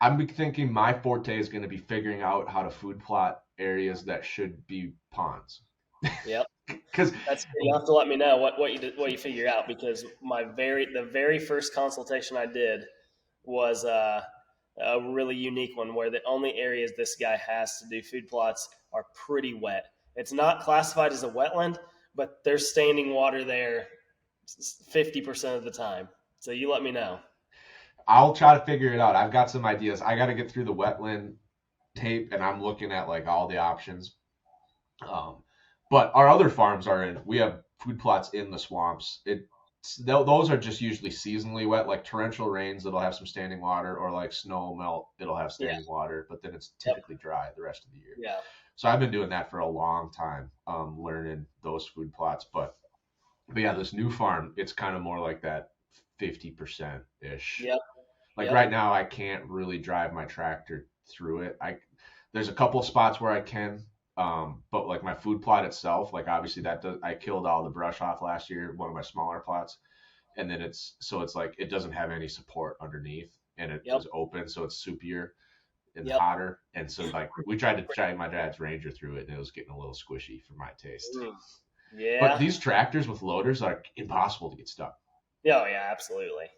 I'm thinking my forte is going to be figuring out how to food plot areas that should be ponds. Yep. Because That's you have to let me know what you figure out because the very first consultation I did was a really unique one where the only areas this guy has to do food plots are pretty wet. It's not classified as a wetland, but there's standing water there 50% of the time. So you let me know. I'll try to figure it out. I've got some ideas. I got to get through the wetland tape, and I'm looking at like all the options. Um, but our other farms are in. We have food plots in the swamps. Those are just usually seasonally wet, like torrential rains. It'll have some standing water, or like snow melt. It'll have Yeah. standing water, but then it's Yep. typically dry the rest of the year. Yeah. So I've been doing that for a long time, learning those food plots. But yeah, this new farm, it's kind of more like that 50% ish. Yep. Like Yep. right now, I can't really drive my tractor through it. There's a couple spots where I can, but like my food plot itself, like obviously I killed all the brush off last year, one of my smaller plots, and then it's like it doesn't have any support underneath, and it Yep. was open, so it's soupier and Yep. hotter, and so like we tried to drive my dad's Ranger through it, and it was getting a little squishy for my taste. Mm. But Yeah. these tractors with loaders are impossible to get stuck. Oh yeah, absolutely.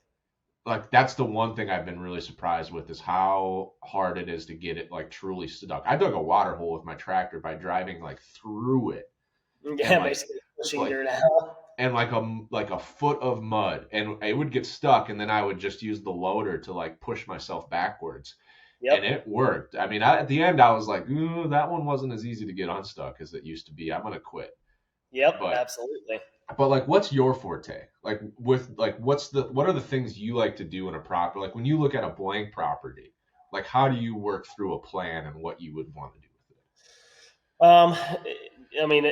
Like that's the one thing I've been really surprised with is how hard it is to get it like truly stuck. I dug a water hole with my tractor by driving like through it and Yeah, basically pushing like dirt out. and like a foot of mud and it would get stuck and then I would just use the loader to like push myself backwards and Yep. it worked. I mean, at the end I was like, ooh, that one wasn't as easy to get unstuck as it used to be. I'm gonna quit. Yep. But Absolutely. like, what's your forte? Like, with like, what are the things you like to do in a property? Like, when you look at a blank property, like, how do you work through a plan and what you would want to do with it? Um, I mean,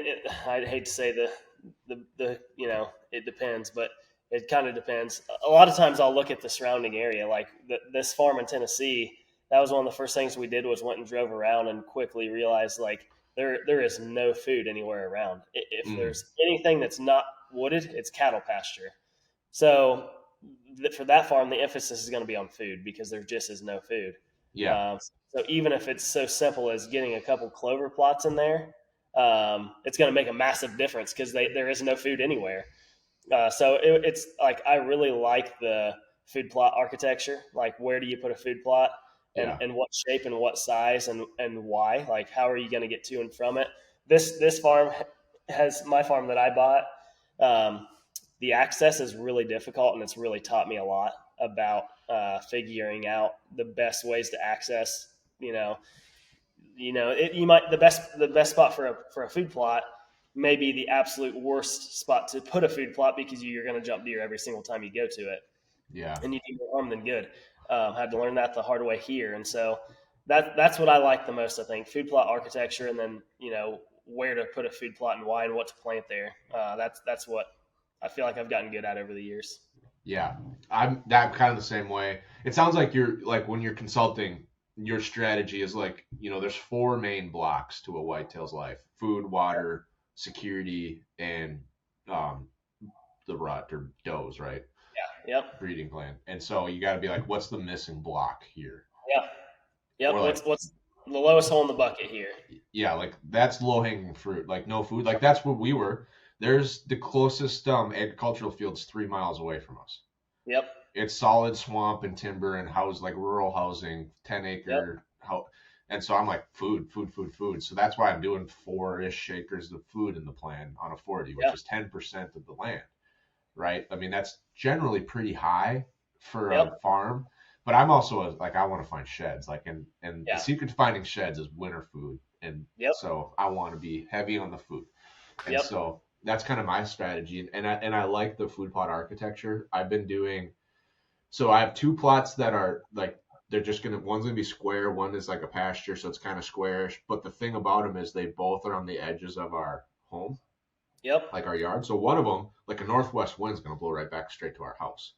I'd hate to say the it depends, but it kind of depends. A lot of times, I'll look at the surrounding area, like this farm in Tennessee. That was one of the first things we did was went and drove around and quickly realized like there is no food anywhere around. If Mm, there's anything that's not wooded, it's cattle pasture. So for that farm, the emphasis is going to be on food because there just is no food. yeah, Um, so even if it's so simple as getting a couple clover plots in there, it's going to make a massive difference because there is no food anywhere. So it's like I really like the food plot architecture. Like where do you put a food plot, yeah, and what shape and what size and why? Like how are you going to get to and from it? This farm has my farm that I bought. Um, the access is really difficult, and it's really taught me a lot about figuring out the best ways to access. You might the best spot for a food plot may be the absolute worst spot to put a food plot because you're going to jump deer every single time you go to it, yeah, and you do more harm than good. Had to learn that the hard way here, and so that's what I like the most. I think food plot architecture, and then where to put a food plot and why and what to plant there. That's what I feel like I've gotten good at over the years. yeah. I'm that kind of the same way. It sounds like you're like when you're consulting, your strategy is like, there's four main blocks to a whitetail's life: food, water, security, and um, the rut or does, right? Yep. Breeding plan. And so you got to be like, what's the missing block here? Yep. Or Yep. like, What's the lowest hole in the bucket here? yeah, like that's low hanging fruit. Like no food. Like that's where we were. There's the closest agricultural fields 3 miles away from us. Yep. It's solid swamp and timber and house like rural housing, 10 Yep. acre house. And so I'm like, food, food, food, food. So that's why I'm doing 4-ish acres of food in the plan on a 40, which Yep. is 10% of the land, right? I mean, that's generally pretty high for a Yep. farm. But I'm also like I want to find sheds, like and the Yeah. secret to finding sheds is winter food, and Yep. so I want to be heavy on the food, and Yep. so that's kind of my strategy, and I like the food plot architecture. I've been doing so I have two plots that are like they're just one's gonna be square, one is like a pasture, so it's kind of squarish. But the thing about them is they both are on the edges of our home, Yep. like our yard. So one of them, like a northwest wind's gonna blow right back straight to our house.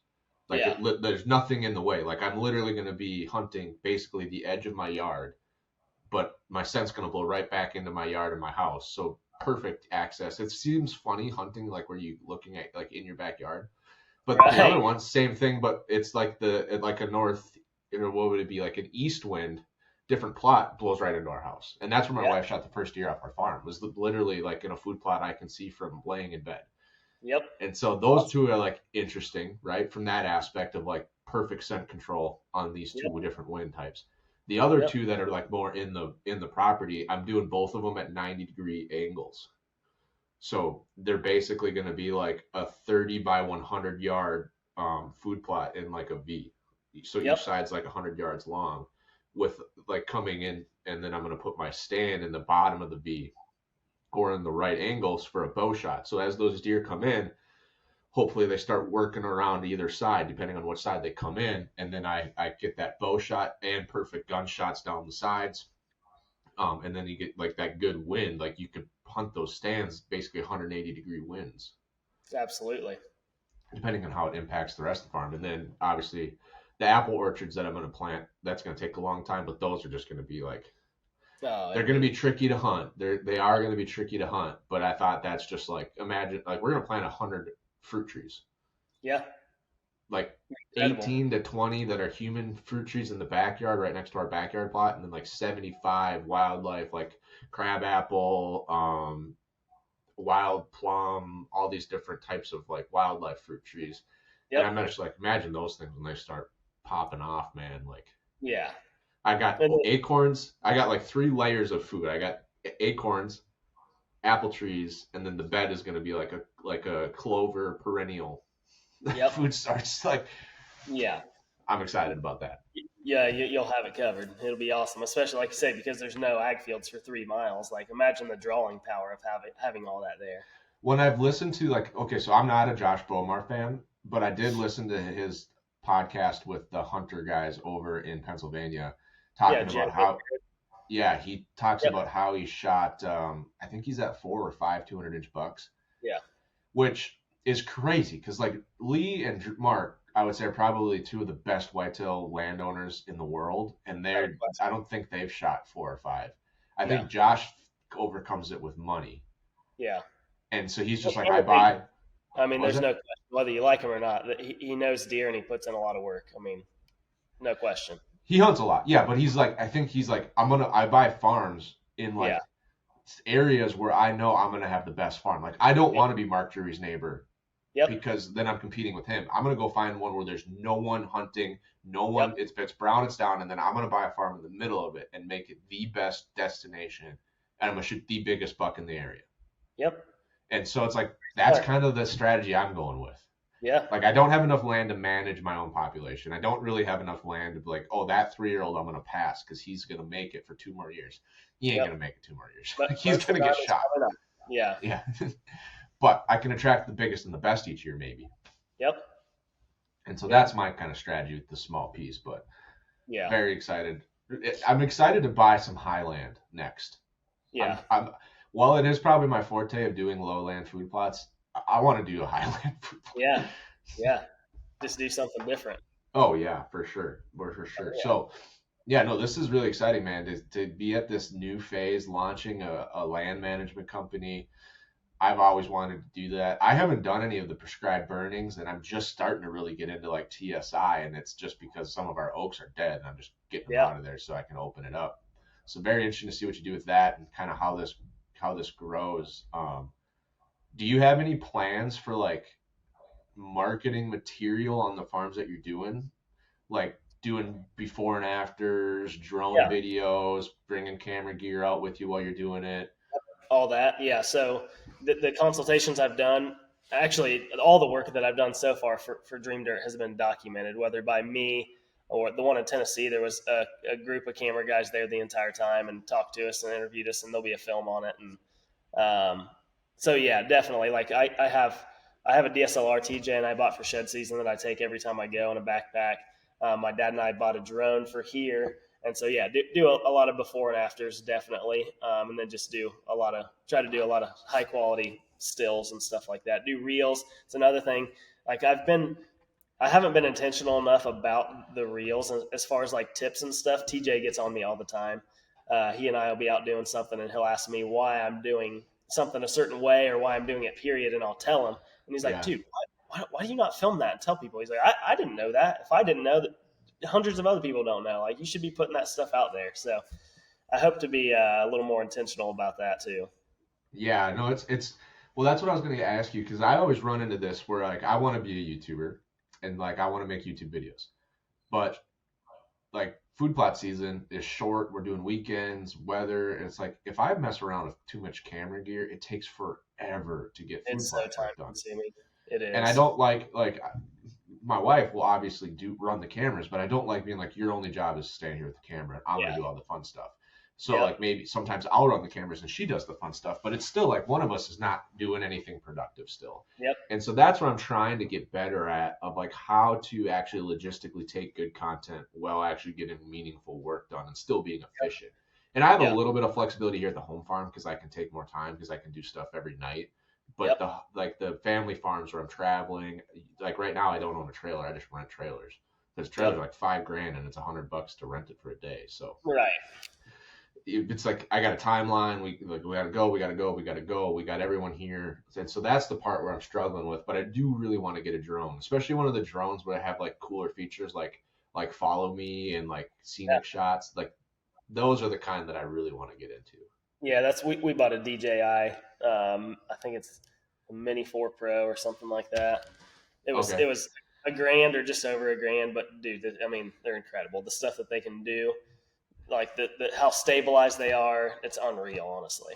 Like Yeah. there's nothing in the way. Like I'm literally gonna be hunting basically the edge of my yard, but my scent's going to blow right back into my yard and my house. So perfect access. It seems funny hunting like where you looking at like in your backyard, but the other Right. one, same thing, but it's like like a north, what would it be, like an east wind, different plot blows right into our house, and that's where my Yeah. wife shot the first deer off our farm. It was literally like in a food plot I can see from laying in bed. Yep. And so those Awesome. two are like interesting, right? From that aspect of like perfect scent control on these Yep. two different wind types. The other Yep. two that are like more in the property, I'm doing both of them at 90-degree angles. So they're basically going to be like a 30 by 100 yard food plot in like a V. So Yep. each side's like 100 yards long with like coming in, and then I'm going to put my stand in the bottom of the V or in the right angles for a bow shot. So as those deer come in, hopefully they start working around either side, depending on which side they come in. And then I get that bow shot and perfect gunshots down the sides. And then you get like that good wind, like you could hunt those stands basically 180-degree winds, Absolutely. depending on how it impacts the rest of the farm. And then obviously the apple orchards that I'm going to plant, that's going to take a long time, but those are just going to be like, Oh, they're going to be tricky to hunt. They are going to be tricky to hunt, but I thought that's just like, imagine like we're going to plant 100 fruit trees, yeah. like Incredible. 18 to 20 that are human fruit trees in the backyard right next to our backyard plot, and then like 75 wildlife like crabapple, wild plum, all these different types of like wildlife fruit trees. And Yep. I'm just like, imagine those things when they start popping off, man. Like Yeah. I got And acorns, I got like 3 layers of food. I got acorns, apple trees, and then the bed is going to be like a clover perennial yep. food starts. Like Yeah. I'm excited about that. Yeah, you'll have it covered. It'll be awesome, especially like you say, because there's no ag fields for 3 miles. Like, imagine the drawing power of having all that there. When I've listened to like, okay, so I'm not a Josh Bomar fan, but I did listen to his podcast with the hunter guys over in Pennsylvania, Yeah, talking Jim. about how, yeah, he talks Yep. about how he shot. I think he's at 4 or 5 200-inch bucks, Yeah. which is crazy because like Lee and Mark, I would say, are probably two of the best whitetail landowners in the world, and I don't think they've shot 4 or 5. I No. think Josh overcomes it with money, Yeah. and so he's just like, And I the thing, buy. I mean, What was there's it? no question whether you like him or not. That he knows deer and he puts in a lot of work. I mean, no question. He hunts a lot, yeah, but he's like, I think he's like, I buy farms in Yeah. like areas where I know I'm gonna have the best farm. Like I don't Yep. want to be Mark Drury's neighbor Yep. because then I'm competing with him. I'm gonna go find one where there's no one hunting, no one. Yep. It's brown, it's down, and then I'm gonna buy a farm in the middle of it and make it the best destination, and I'm gonna shoot the biggest buck in the area. Yep. And so it's like that's kind of the strategy I'm going with. Yeah. Like I don't have enough land to manage my own population. I don't really have enough land to be like, oh, that 3-year-old I'm gonna pass because he's gonna make it for 2 more years. He ain't Yep. gonna make it 2 more years. But Like, he's most of gonna the get time it's shot. coming up. Yeah. Yeah. But I can attract the biggest and the best each year, maybe. Yep. And so Yeah. that's my kind of strategy with the small piece. But Yeah. very excited. I'm excited to buy some highland next. Yeah. While it is probably my forte of doing lowland food plots, I want to do a highland food plot. Yeah. Yeah. Just do something different. Oh yeah, for sure, for sure. Yeah. So yeah, no, this is really exciting, man. To be at this new phase, launching a land management company. I've always wanted to do that. I haven't done any of the prescribed burnings, and I'm just starting to really get into like TSI, and it's just because some of our oaks are dead, and I'm just getting them Yeah. out of there so I can open it up. So very interesting to see what you do with that and kind of how this grows. Do you have any plans for like marketing material on the farms that you're doing, like doing before and afters, drone Yeah. videos, bringing camera gear out with you while you're doing it? All that. Yeah. So the consultations I've done, actually, all the work that I've done so far for Dream Dirt has been documented, whether by me or the one in Tennessee. There was a group of camera guys there the entire time and talked to us and interviewed us, and there'll be a film on it. And so, yeah, definitely. Like I have a DSLR TJ and I bought for shed season that I take every time I go in a backpack. My dad and I bought a drone for here. And so, yeah, do a lot of before and afters, definitely. And then just try to do a lot of high quality stills and stuff like that. Do reels. It's another thing. Like I haven't been intentional enough about the reels as far as like tips and stuff. TJ gets on me all the time. he and I will be out doing something, and he'll ask me why I'm doing something a certain way or why I'm doing it, period, and I'll tell him. And he's like, Yeah. dude, why do you not film that and tell people? He's like, I didn't know that. If I didn't know that, hundreds of other people don't know. Like, you should be putting that stuff out there. So I hope to be a little more intentional about that too. Yeah, no, it's well, that's what I was going to ask you because I always run into this where like I want to be a YouTuber and like I want to make YouTube videos, but like food plot season is short. We're doing weekends, weather, and it's like if I mess around with too much camera gear, it takes forever to get food It's so plot time stuff done. consuming. It And I is. don't like my wife will obviously do run the cameras, but I don't like being like your only job is to stand here with the camera. I'm gonna Yeah. do all the fun stuff. So Yep. like maybe sometimes I'll run the cameras and she does the fun stuff, but it's still like one of us is not doing anything productive still. Yep. And so that's what I'm trying to get better at of like how to actually logistically take good content while actually getting meaningful work done and still being efficient. And I have a Yep. little bit of flexibility here at the home farm because I can take more time because I can do stuff every night. But Yep. the family farms where I'm traveling, like right now I don't own a trailer. I just rent trailers because trailers Yep. are like $5,000 and it's $100 to rent it for a day. So Right. it's like I got a timeline. We gotta go. We gotta go. We gotta go. We got everyone here, and so that's the part where I'm struggling with. But I do really want to get a drone, especially one of the drones where I have like cooler features, like follow me and like Yeah. scenic shots. Like those are the kind that I really want to get into. Yeah. That's we bought a DJI. I think it's a Mini 4 Pro or something like that. It Okay. was a grand or just over a grand, but dude, I mean, they're incredible. The stuff that they can do, like the how stabilized they are, it's unreal. Honestly,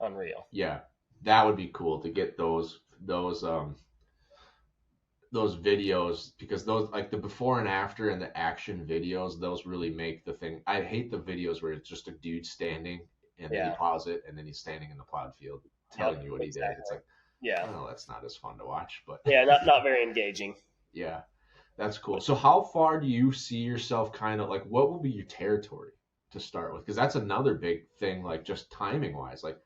unreal. Yeah, that would be cool to get those videos because those like the before and after and the action videos, those really make the thing. I hate the videos where it's just a dude standing and then he Yeah. pause it and then he's standing in the plowed field telling Yep. you what he did. It's Exactly. like, Yeah. oh, that's not as fun to watch, but Yeah. Not very engaging. yeah, that's cool. So how far do you see yourself kind of like what will be your territory to start with? Because that's another big thing, like just timing wise. Like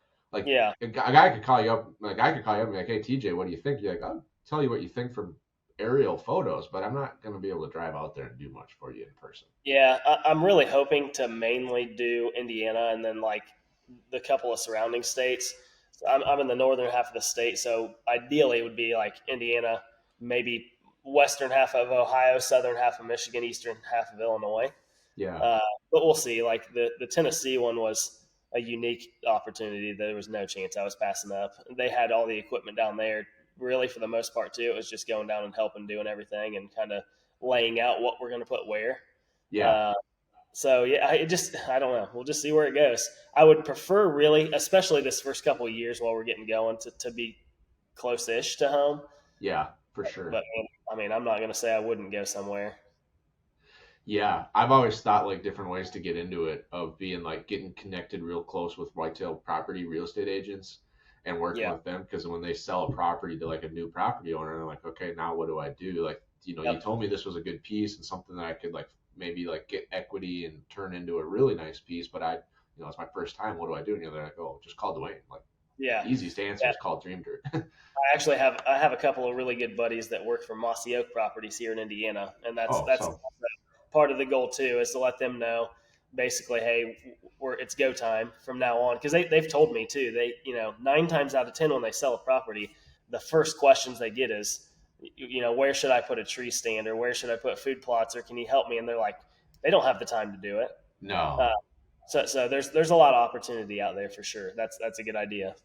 Yeah. a guy could call you up, like I could call you up and be like, hey TJ, what do you think? You're like, I'll tell you what you think from aerial photos, but I'm not gonna be able to drive out there and do much for you in person. Yeah. I'm really hoping to mainly do Indiana and then like the couple of surrounding states. So I'm in the northern half of the state, so ideally it would be like Indiana, maybe western half of Ohio, southern half of Michigan, eastern half of Illinois. Yeah, Uh, but we'll see. Like the Tennessee one was a unique opportunity. There was no chance I was passing up. They had all the equipment down there. Really, for the most part, too, it was just going down and helping, doing everything, and kind of laying out what we're going to put where. yeah, Uh, so yeah, I don't know. We'll just see where it goes. I would prefer really, especially this first couple of years while we're getting going, to be close-ish to home. yeah, for sure. But I mean, I'm not going to say I wouldn't go somewhere. Yeah, I've always thought like different ways to get into it of being like getting connected real close with whitetail property real estate agents and working Yeah. with them because when they sell a property to like a new property owner, they're like, okay, now what do I do? Like, you Yep. told me this was a good piece and something that I could like maybe like get equity and turn into a really nice piece, but it's my first time. What do I do? And they're like, oh, just call Dwayne. Like, Yeah. the easiest answer Yeah. is call Dream Dirt. I have a couple of really good buddies that work for Mossy Oak Properties here in Indiana, and that's Oh, that's so part of the goal too, is to let them know basically, hey, it's go time from now on, because they've told me too. They 9 times out of 10 when they sell a property, the first questions they get is, where should I put a tree stand, or where should I put food plots, or can you help me? And they're like, they don't have the time to do it. no. Uh, so there's a lot of opportunity out there for sure. That's a good idea.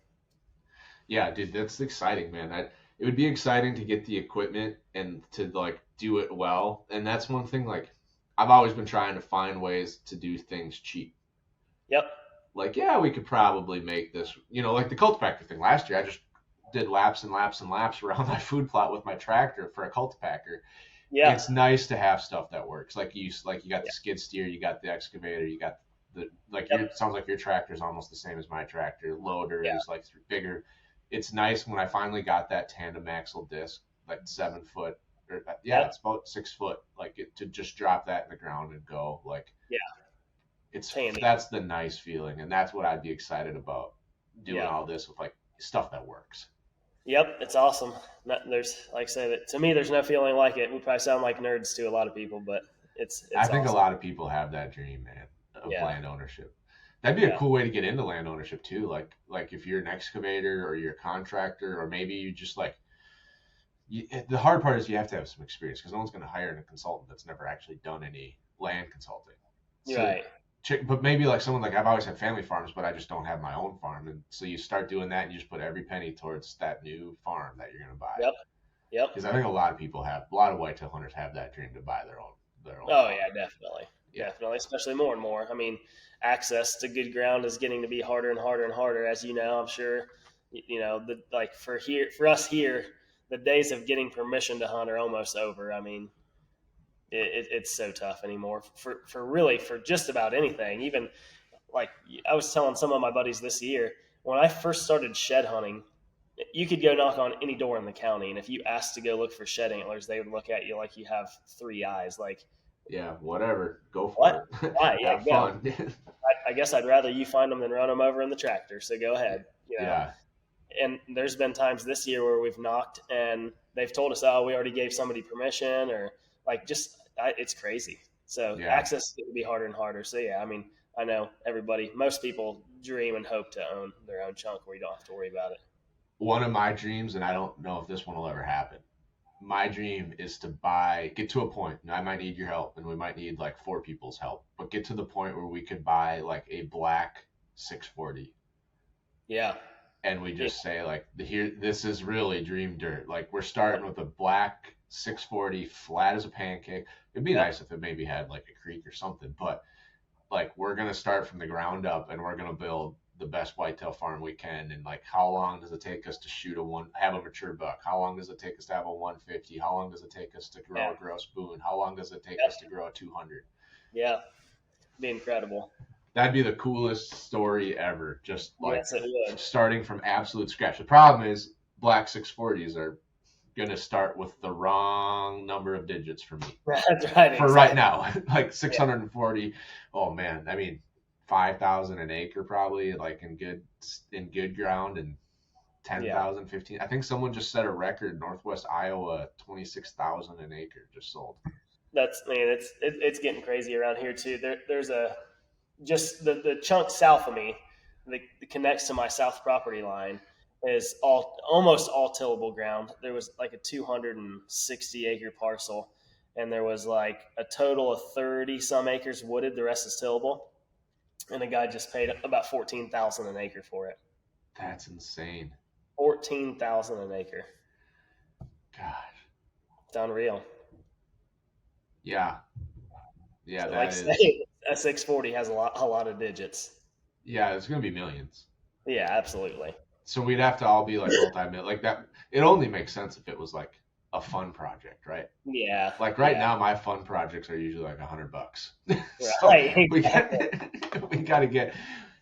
Yeah, dude, that's exciting, man. It would be exciting to get the equipment and to like do it well. And that's one thing like I've always been trying to find ways to do things cheap. Yep. Like, yeah, we could probably make this, like the cultipacker thing. Last year I just did laps and laps and laps around my food plot with my tractor for a cultipacker. Yeah. It's nice to have stuff that works. Like you got Yeah. the skid steer, you got the excavator, you got Yep. it sounds like your tractor is almost the same as my tractor. Loader Yeah. is like bigger. It's nice when I finally got that tandem axle disc, like 7 foot, or Yep. it's about 6 foot, like to just drop that in the ground and go. Like Yeah. it's Handy. that's the nice feeling, and that's what I'd be excited about doing Yeah. all this with like stuff that works. Yep, it's awesome. There's, like I said, to me, there's no feeling like it. We probably sound like nerds to a lot of people, but it's I think awesome. a lot of people have that dream, man, of Yeah. land ownership. That'd be a Yeah. cool way to get into land ownership too. Like if you're an excavator or you're a contractor, or maybe you just like the hard part is you have to have some experience because no one's going to hire a consultant that's never actually done any land consulting. So, Right. but maybe like someone like I've always had family farms, but I just don't have my own farm, and so you start doing that, and you just put every penny towards that new farm that you're going to buy. Yep. Yep. Because I think a lot of whitetail hunters have that dream to buy their own. Oh farm. yeah, definitely. Yeah. Definitely, especially more and more. I mean, access to good ground is getting to be harder and harder and harder, as you know. I'm sure, for us here, the days of getting permission to hunt are almost over. I mean, it's so tough anymore for just about anything. Even like I was telling some of my buddies this year, when I first started shed hunting, you could go knock on any door in the county, and if you asked to go look for shed antlers, they would look at you like you have three eyes. Like, yeah, whatever, go for what? it. Why? Yeah, Have fun. I guess I'd rather you find them than run them over in the tractor. So go ahead. Yeah. And there's been times this year where we've knocked and they've told us, "Oh, we already gave somebody permission," or like it's crazy. So access is going to be harder and harder. So yeah, I mean, I know most people dream and hope to own their own chunk where you don't have to worry about it. One of my dreams, and I don't know if this one will ever happen. My dream is to get to a point, and I might need your help, and we might need like 4 people's help, but get to the point where we could buy like a black 640. Yeah. And we just say like, this is really dream dirt. Like we're starting with a black 640 flat as a pancake. It'd be nice if it maybe had like a creek or something, but like we're going to start from the ground up and we're going to build the best whitetail farm we can. And like, how long does it take us to have a mature buck? How long does it take us to have a 150? How long does it take us to grow a gross boon? How long does it take us to grow a 200? Yeah. Be incredible. That'd be the coolest story ever. Just like starting from absolute scratch. The problem is black 640s are going to start with the wrong number of digits for me. That's right. For right now, like 640. Yeah. Oh man. I mean, 5,000 an acre probably, like in good ground, and 10,000, 15. I think someone just set a record. Northwest Iowa, 26,000 an acre just sold. It's getting crazy around here too. There's just the chunk south of me that connects to my south property line is almost all tillable ground. There was like a 260 acre parcel, and there was like a total of 30 some acres wooded. The rest is tillable, and the guy just paid about 14,000 an acre for it. That's insane. 14,000 an acre. Gosh, it's unreal. Yeah, so a 640 has a lot of digits. Yeah, it's gonna be millions. Yeah, absolutely. So we'd have to all be like multi-million, like that. It only makes sense if it was like a fun project, right? Yeah. Like now, my fun projects are usually like $100. So right. we got to get.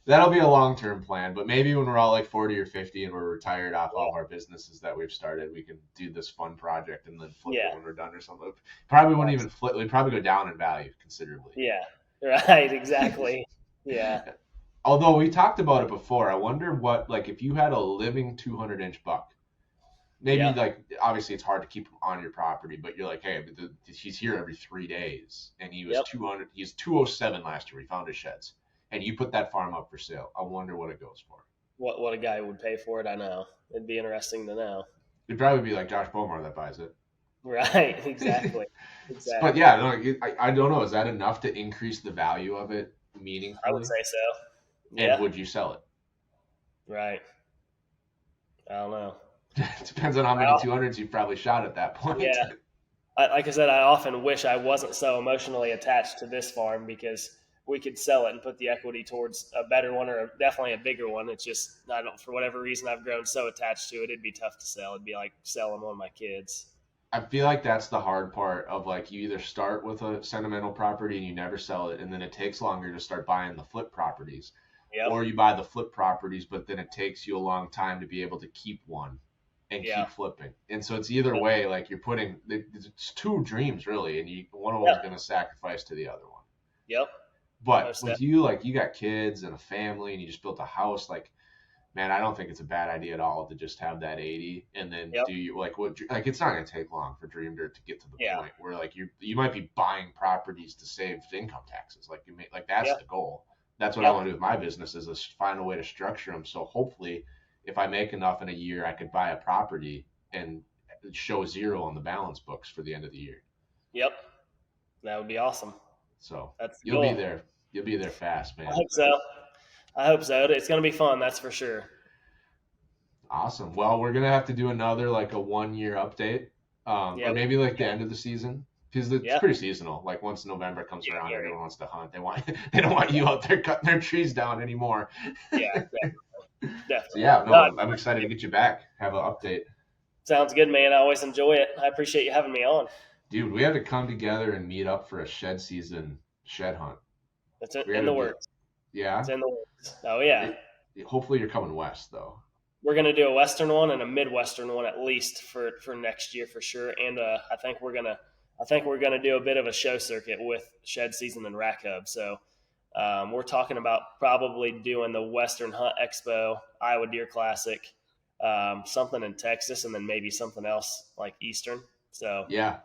That'll be a long-term plan, but maybe when we're all like 40 or 50 and we're retired off all of our businesses that we've started, we can do this fun project and then flip it when we're done or something. Probably wouldn't even flip. We'd probably go down in value considerably. Yeah. Right. Exactly. Yeah. Although we talked about it before, I wonder what, like, if you had a living 200-inch buck, maybe like, obviously it's hard to keep him on your property, but you're like, hey, he's here every 3 days, and he was 200. He's 207 last year. We found his sheds, and you put that farm up for sale. I wonder what it goes for. What a guy would pay for it, I know. It'd be interesting to know. It'd probably be like Josh Bomar that buys it. Right. Exactly. But yeah, no, I don't know. Is that enough to increase the value of it meaningfully? I would say so. And would you sell it? Right. I don't know. It depends on how many 200s you've probably shot at that point. Yeah. Like I said, I often wish I wasn't so emotionally attached to this farm because we could sell it and put the equity towards a better one or definitely a bigger one. It's just, for whatever reason, I've grown so attached to it. It'd be tough to sell. It'd be like selling one of my kids. I feel like that's the hard part of like, you either start with a sentimental property and you never sell it, and then it takes longer to start buying the flip properties. Yep. Or you buy the flip properties, but then it takes you a long time to be able to keep one and keep flipping. And so it's either way, like it's 2 dreams really, and one of them is going to sacrifice to the other one. Yep. But with you, like, you got kids and a family and you just built a house, like, man, I don't think it's a bad idea at all to just have that 80 and then do you like it's not going to take long for Dream Dirt to get to the point where like you might be buying properties to save income taxes. Like that's the goal. That's what I want to do with my business is find a way to structure them. So hopefully if I make enough in a year, I could buy a property and show 0 on the balance books for the end of the year. Yep. That would be awesome. So that's the you'll goal. be there. You'll be there fast, man. I hope so. It's going to be fun. That's for sure. Awesome. Well, we're going to have to do another, like a 1-year update, or maybe like the end of the season. Because it's pretty seasonal. Like once November comes around, everyone wants to hunt. They don't want you out there cutting their trees down anymore. Yeah, definitely. So I'm excited to get you back. Have an update. Sounds good, man. I always enjoy it. I appreciate you having me on. Dude, we have to come together and meet up for a shed season shed hunt. It's in the works. Yeah? It's in the works. Oh, yeah. Hopefully you're coming west, though. We're going to do a Western one and a Midwestern one at least for next year for sure. And I think we're going to do a bit of a show circuit with shed season and rack hub. So we're talking about probably doing the Western Hunt Expo, Iowa Deer Classic, something in Texas, and then maybe something else like Eastern. So yeah,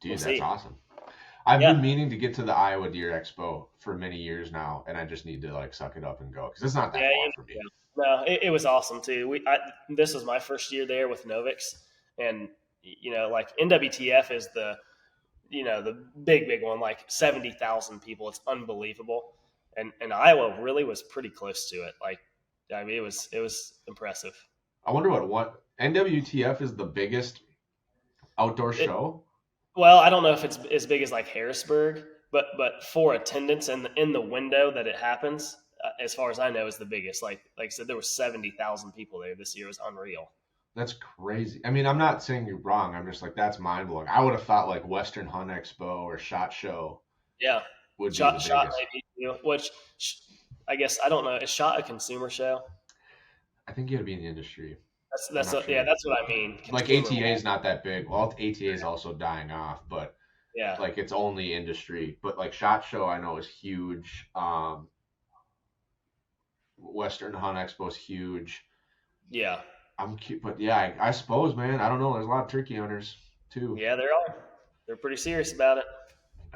dude, that's awesome. I've been meaning to get to the Iowa Deer Expo for many years now, and I just need to like suck it up and go because it's not that far for me. Yeah. No, it was awesome too. This was my first year there with Novix, and like NWTF is the big one, like 70,000 people. It's unbelievable, and Iowa really was pretty close to it. Like, I mean, it was impressive. I wonder what NWTF is the biggest outdoor show. Well, I don't know if it's as big as like Harrisburg, but for attendance in the window that it happens, as far as I know, is the biggest. Like I said, there were 70,000 people there this year. It was unreal. That's crazy. I mean, I'm not saying you're wrong. I'm just like, that's mind blowing. I would have thought like Western Hunt Expo or SHOT Show. Yeah, would SHOT be the biggest. maybe. Which I guess I don't know. Is SHOT a consumer show? I think you got to be in the industry. That's what I mean. Like ATA is not that big. Well, ATA is also dying off, but yeah, like it's only industry. But like SHOT Show, I know is huge. Western Hunt Expo is huge. Yeah. I'm cute, but yeah, I suppose, man. I don't know. There's a lot of turkey hunters too. Yeah, there are. They're pretty serious about it.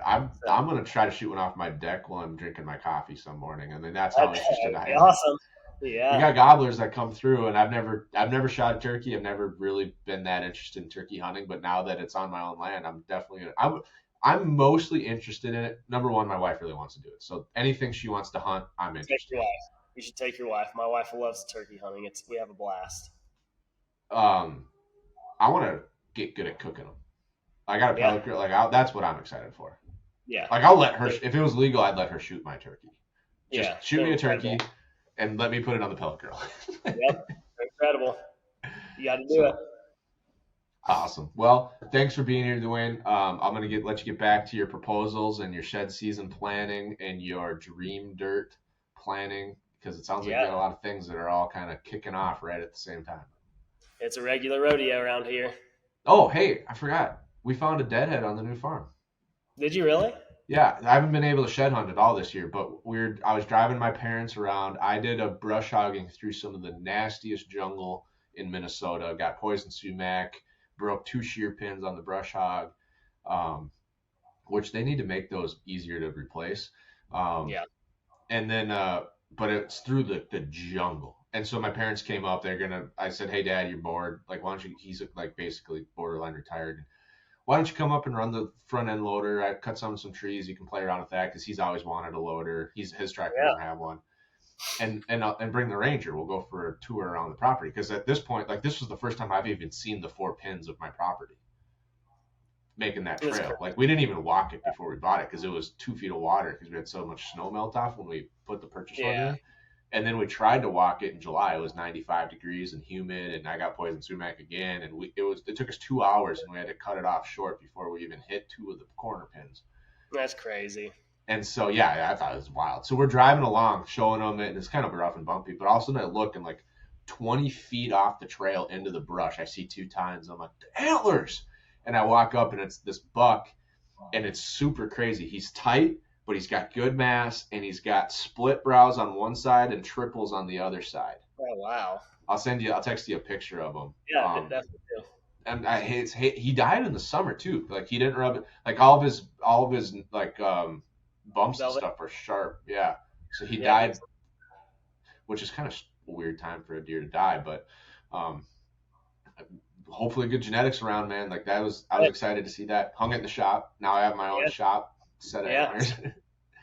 I'm gonna try to shoot one off my deck while I'm drinking my coffee some morning, and then that's how interested I am. Awesome. Yeah. We got gobblers that come through, and I've never shot a turkey. I've never really been that interested in turkey hunting, but now that it's on my own land, I'm definitely I'm mostly interested in it. Number one, my wife really wants to do it, so anything she wants to hunt, I'm interested. Take your wife. You should take your wife. My wife loves turkey hunting. We have a blast. I want to get good at cooking them. I got a pellet grill. Like that's what I'm excited for. Yeah. Like I'll let her. If it was legal, I'd let her shoot my turkey. Just shoot me a turkey, and let me put it on the pellet grill. Yep. Incredible. You got to do it. Awesome. Well, thanks for being here, Dwayne. I'm gonna let you get back to your proposals and your shed season planning and your dream dirt planning because it sounds like you got a lot of things that are all kind of kicking off right at the same time. It's a regular rodeo around here. Oh, hey, I forgot. We found a deadhead on the new farm. Did you really? Yeah, I haven't been able to shed hunt at all this year, but I was driving my parents around. I did a brush hogging through some of the nastiest jungle in Minnesota. Got poison sumac, broke 2 shear pins on the brush hog, which they need to make those easier to replace. And then, but it's through the jungle. And so my parents came up. I said, hey, Dad, you're bored. Like, why don't you, he's like basically borderline retired. Why don't you come up and run the front end loader? I cut some trees. You can play around with that because he's always wanted a loader. His tractor doesn't have one. And bring the Ranger. We'll go for a tour around the property. Because at this point, like this was the first time I've even seen the 4 pins of my property making that trail. Like we didn't even walk it before we bought it because it was 2 feet of water because we had so much snow melt off when we put the purchase order in. And then we tried to walk it in July. It was 95 degrees and humid, and I got poison sumac again. And it took us 2 hours, and we had to cut it off short before we even hit 2 of the corner pins. That's crazy. And so, yeah, I thought it was wild. So we're driving along, showing them it, and it's kind of rough and bumpy. But all of a sudden I look, and like 20 feet off the trail into the brush, I see 2 tines. I'm like, antlers! And I walk up, and it's this buck, and it's super crazy. He's tight, but he's got good mass, and he's got split brows on one side and triples on the other side. Oh, wow. I'll text you a picture of him. Yeah, definitely do. And he died in the summer too. Like he didn't rub it. Like all of his like bumps and stuff are sharp. Yeah. So he Yep. died, which is kind of a weird time for a deer to die, but um, hopefully good genetics around, man. Like I was excited to see that. Hung it in the shop. Now I have my own Yeah. shop set of Yeah. antlers.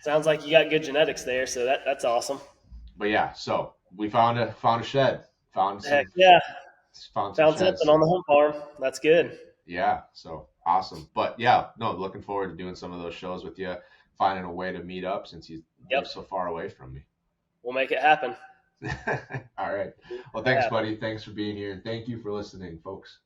Sounds like you got good genetics there, so that's awesome. But yeah, so we found a shed, Heck yeah. found some Found sheds. something on the So home farm. That's good. yeah, so awesome. But yeah, no, looking forward to doing some of those shows with you, finding a way to meet up since you Yep. live so far away from me. We'll make it happen. All right. Well, thanks, buddy. Thanks for being here. And thank you for listening, folks.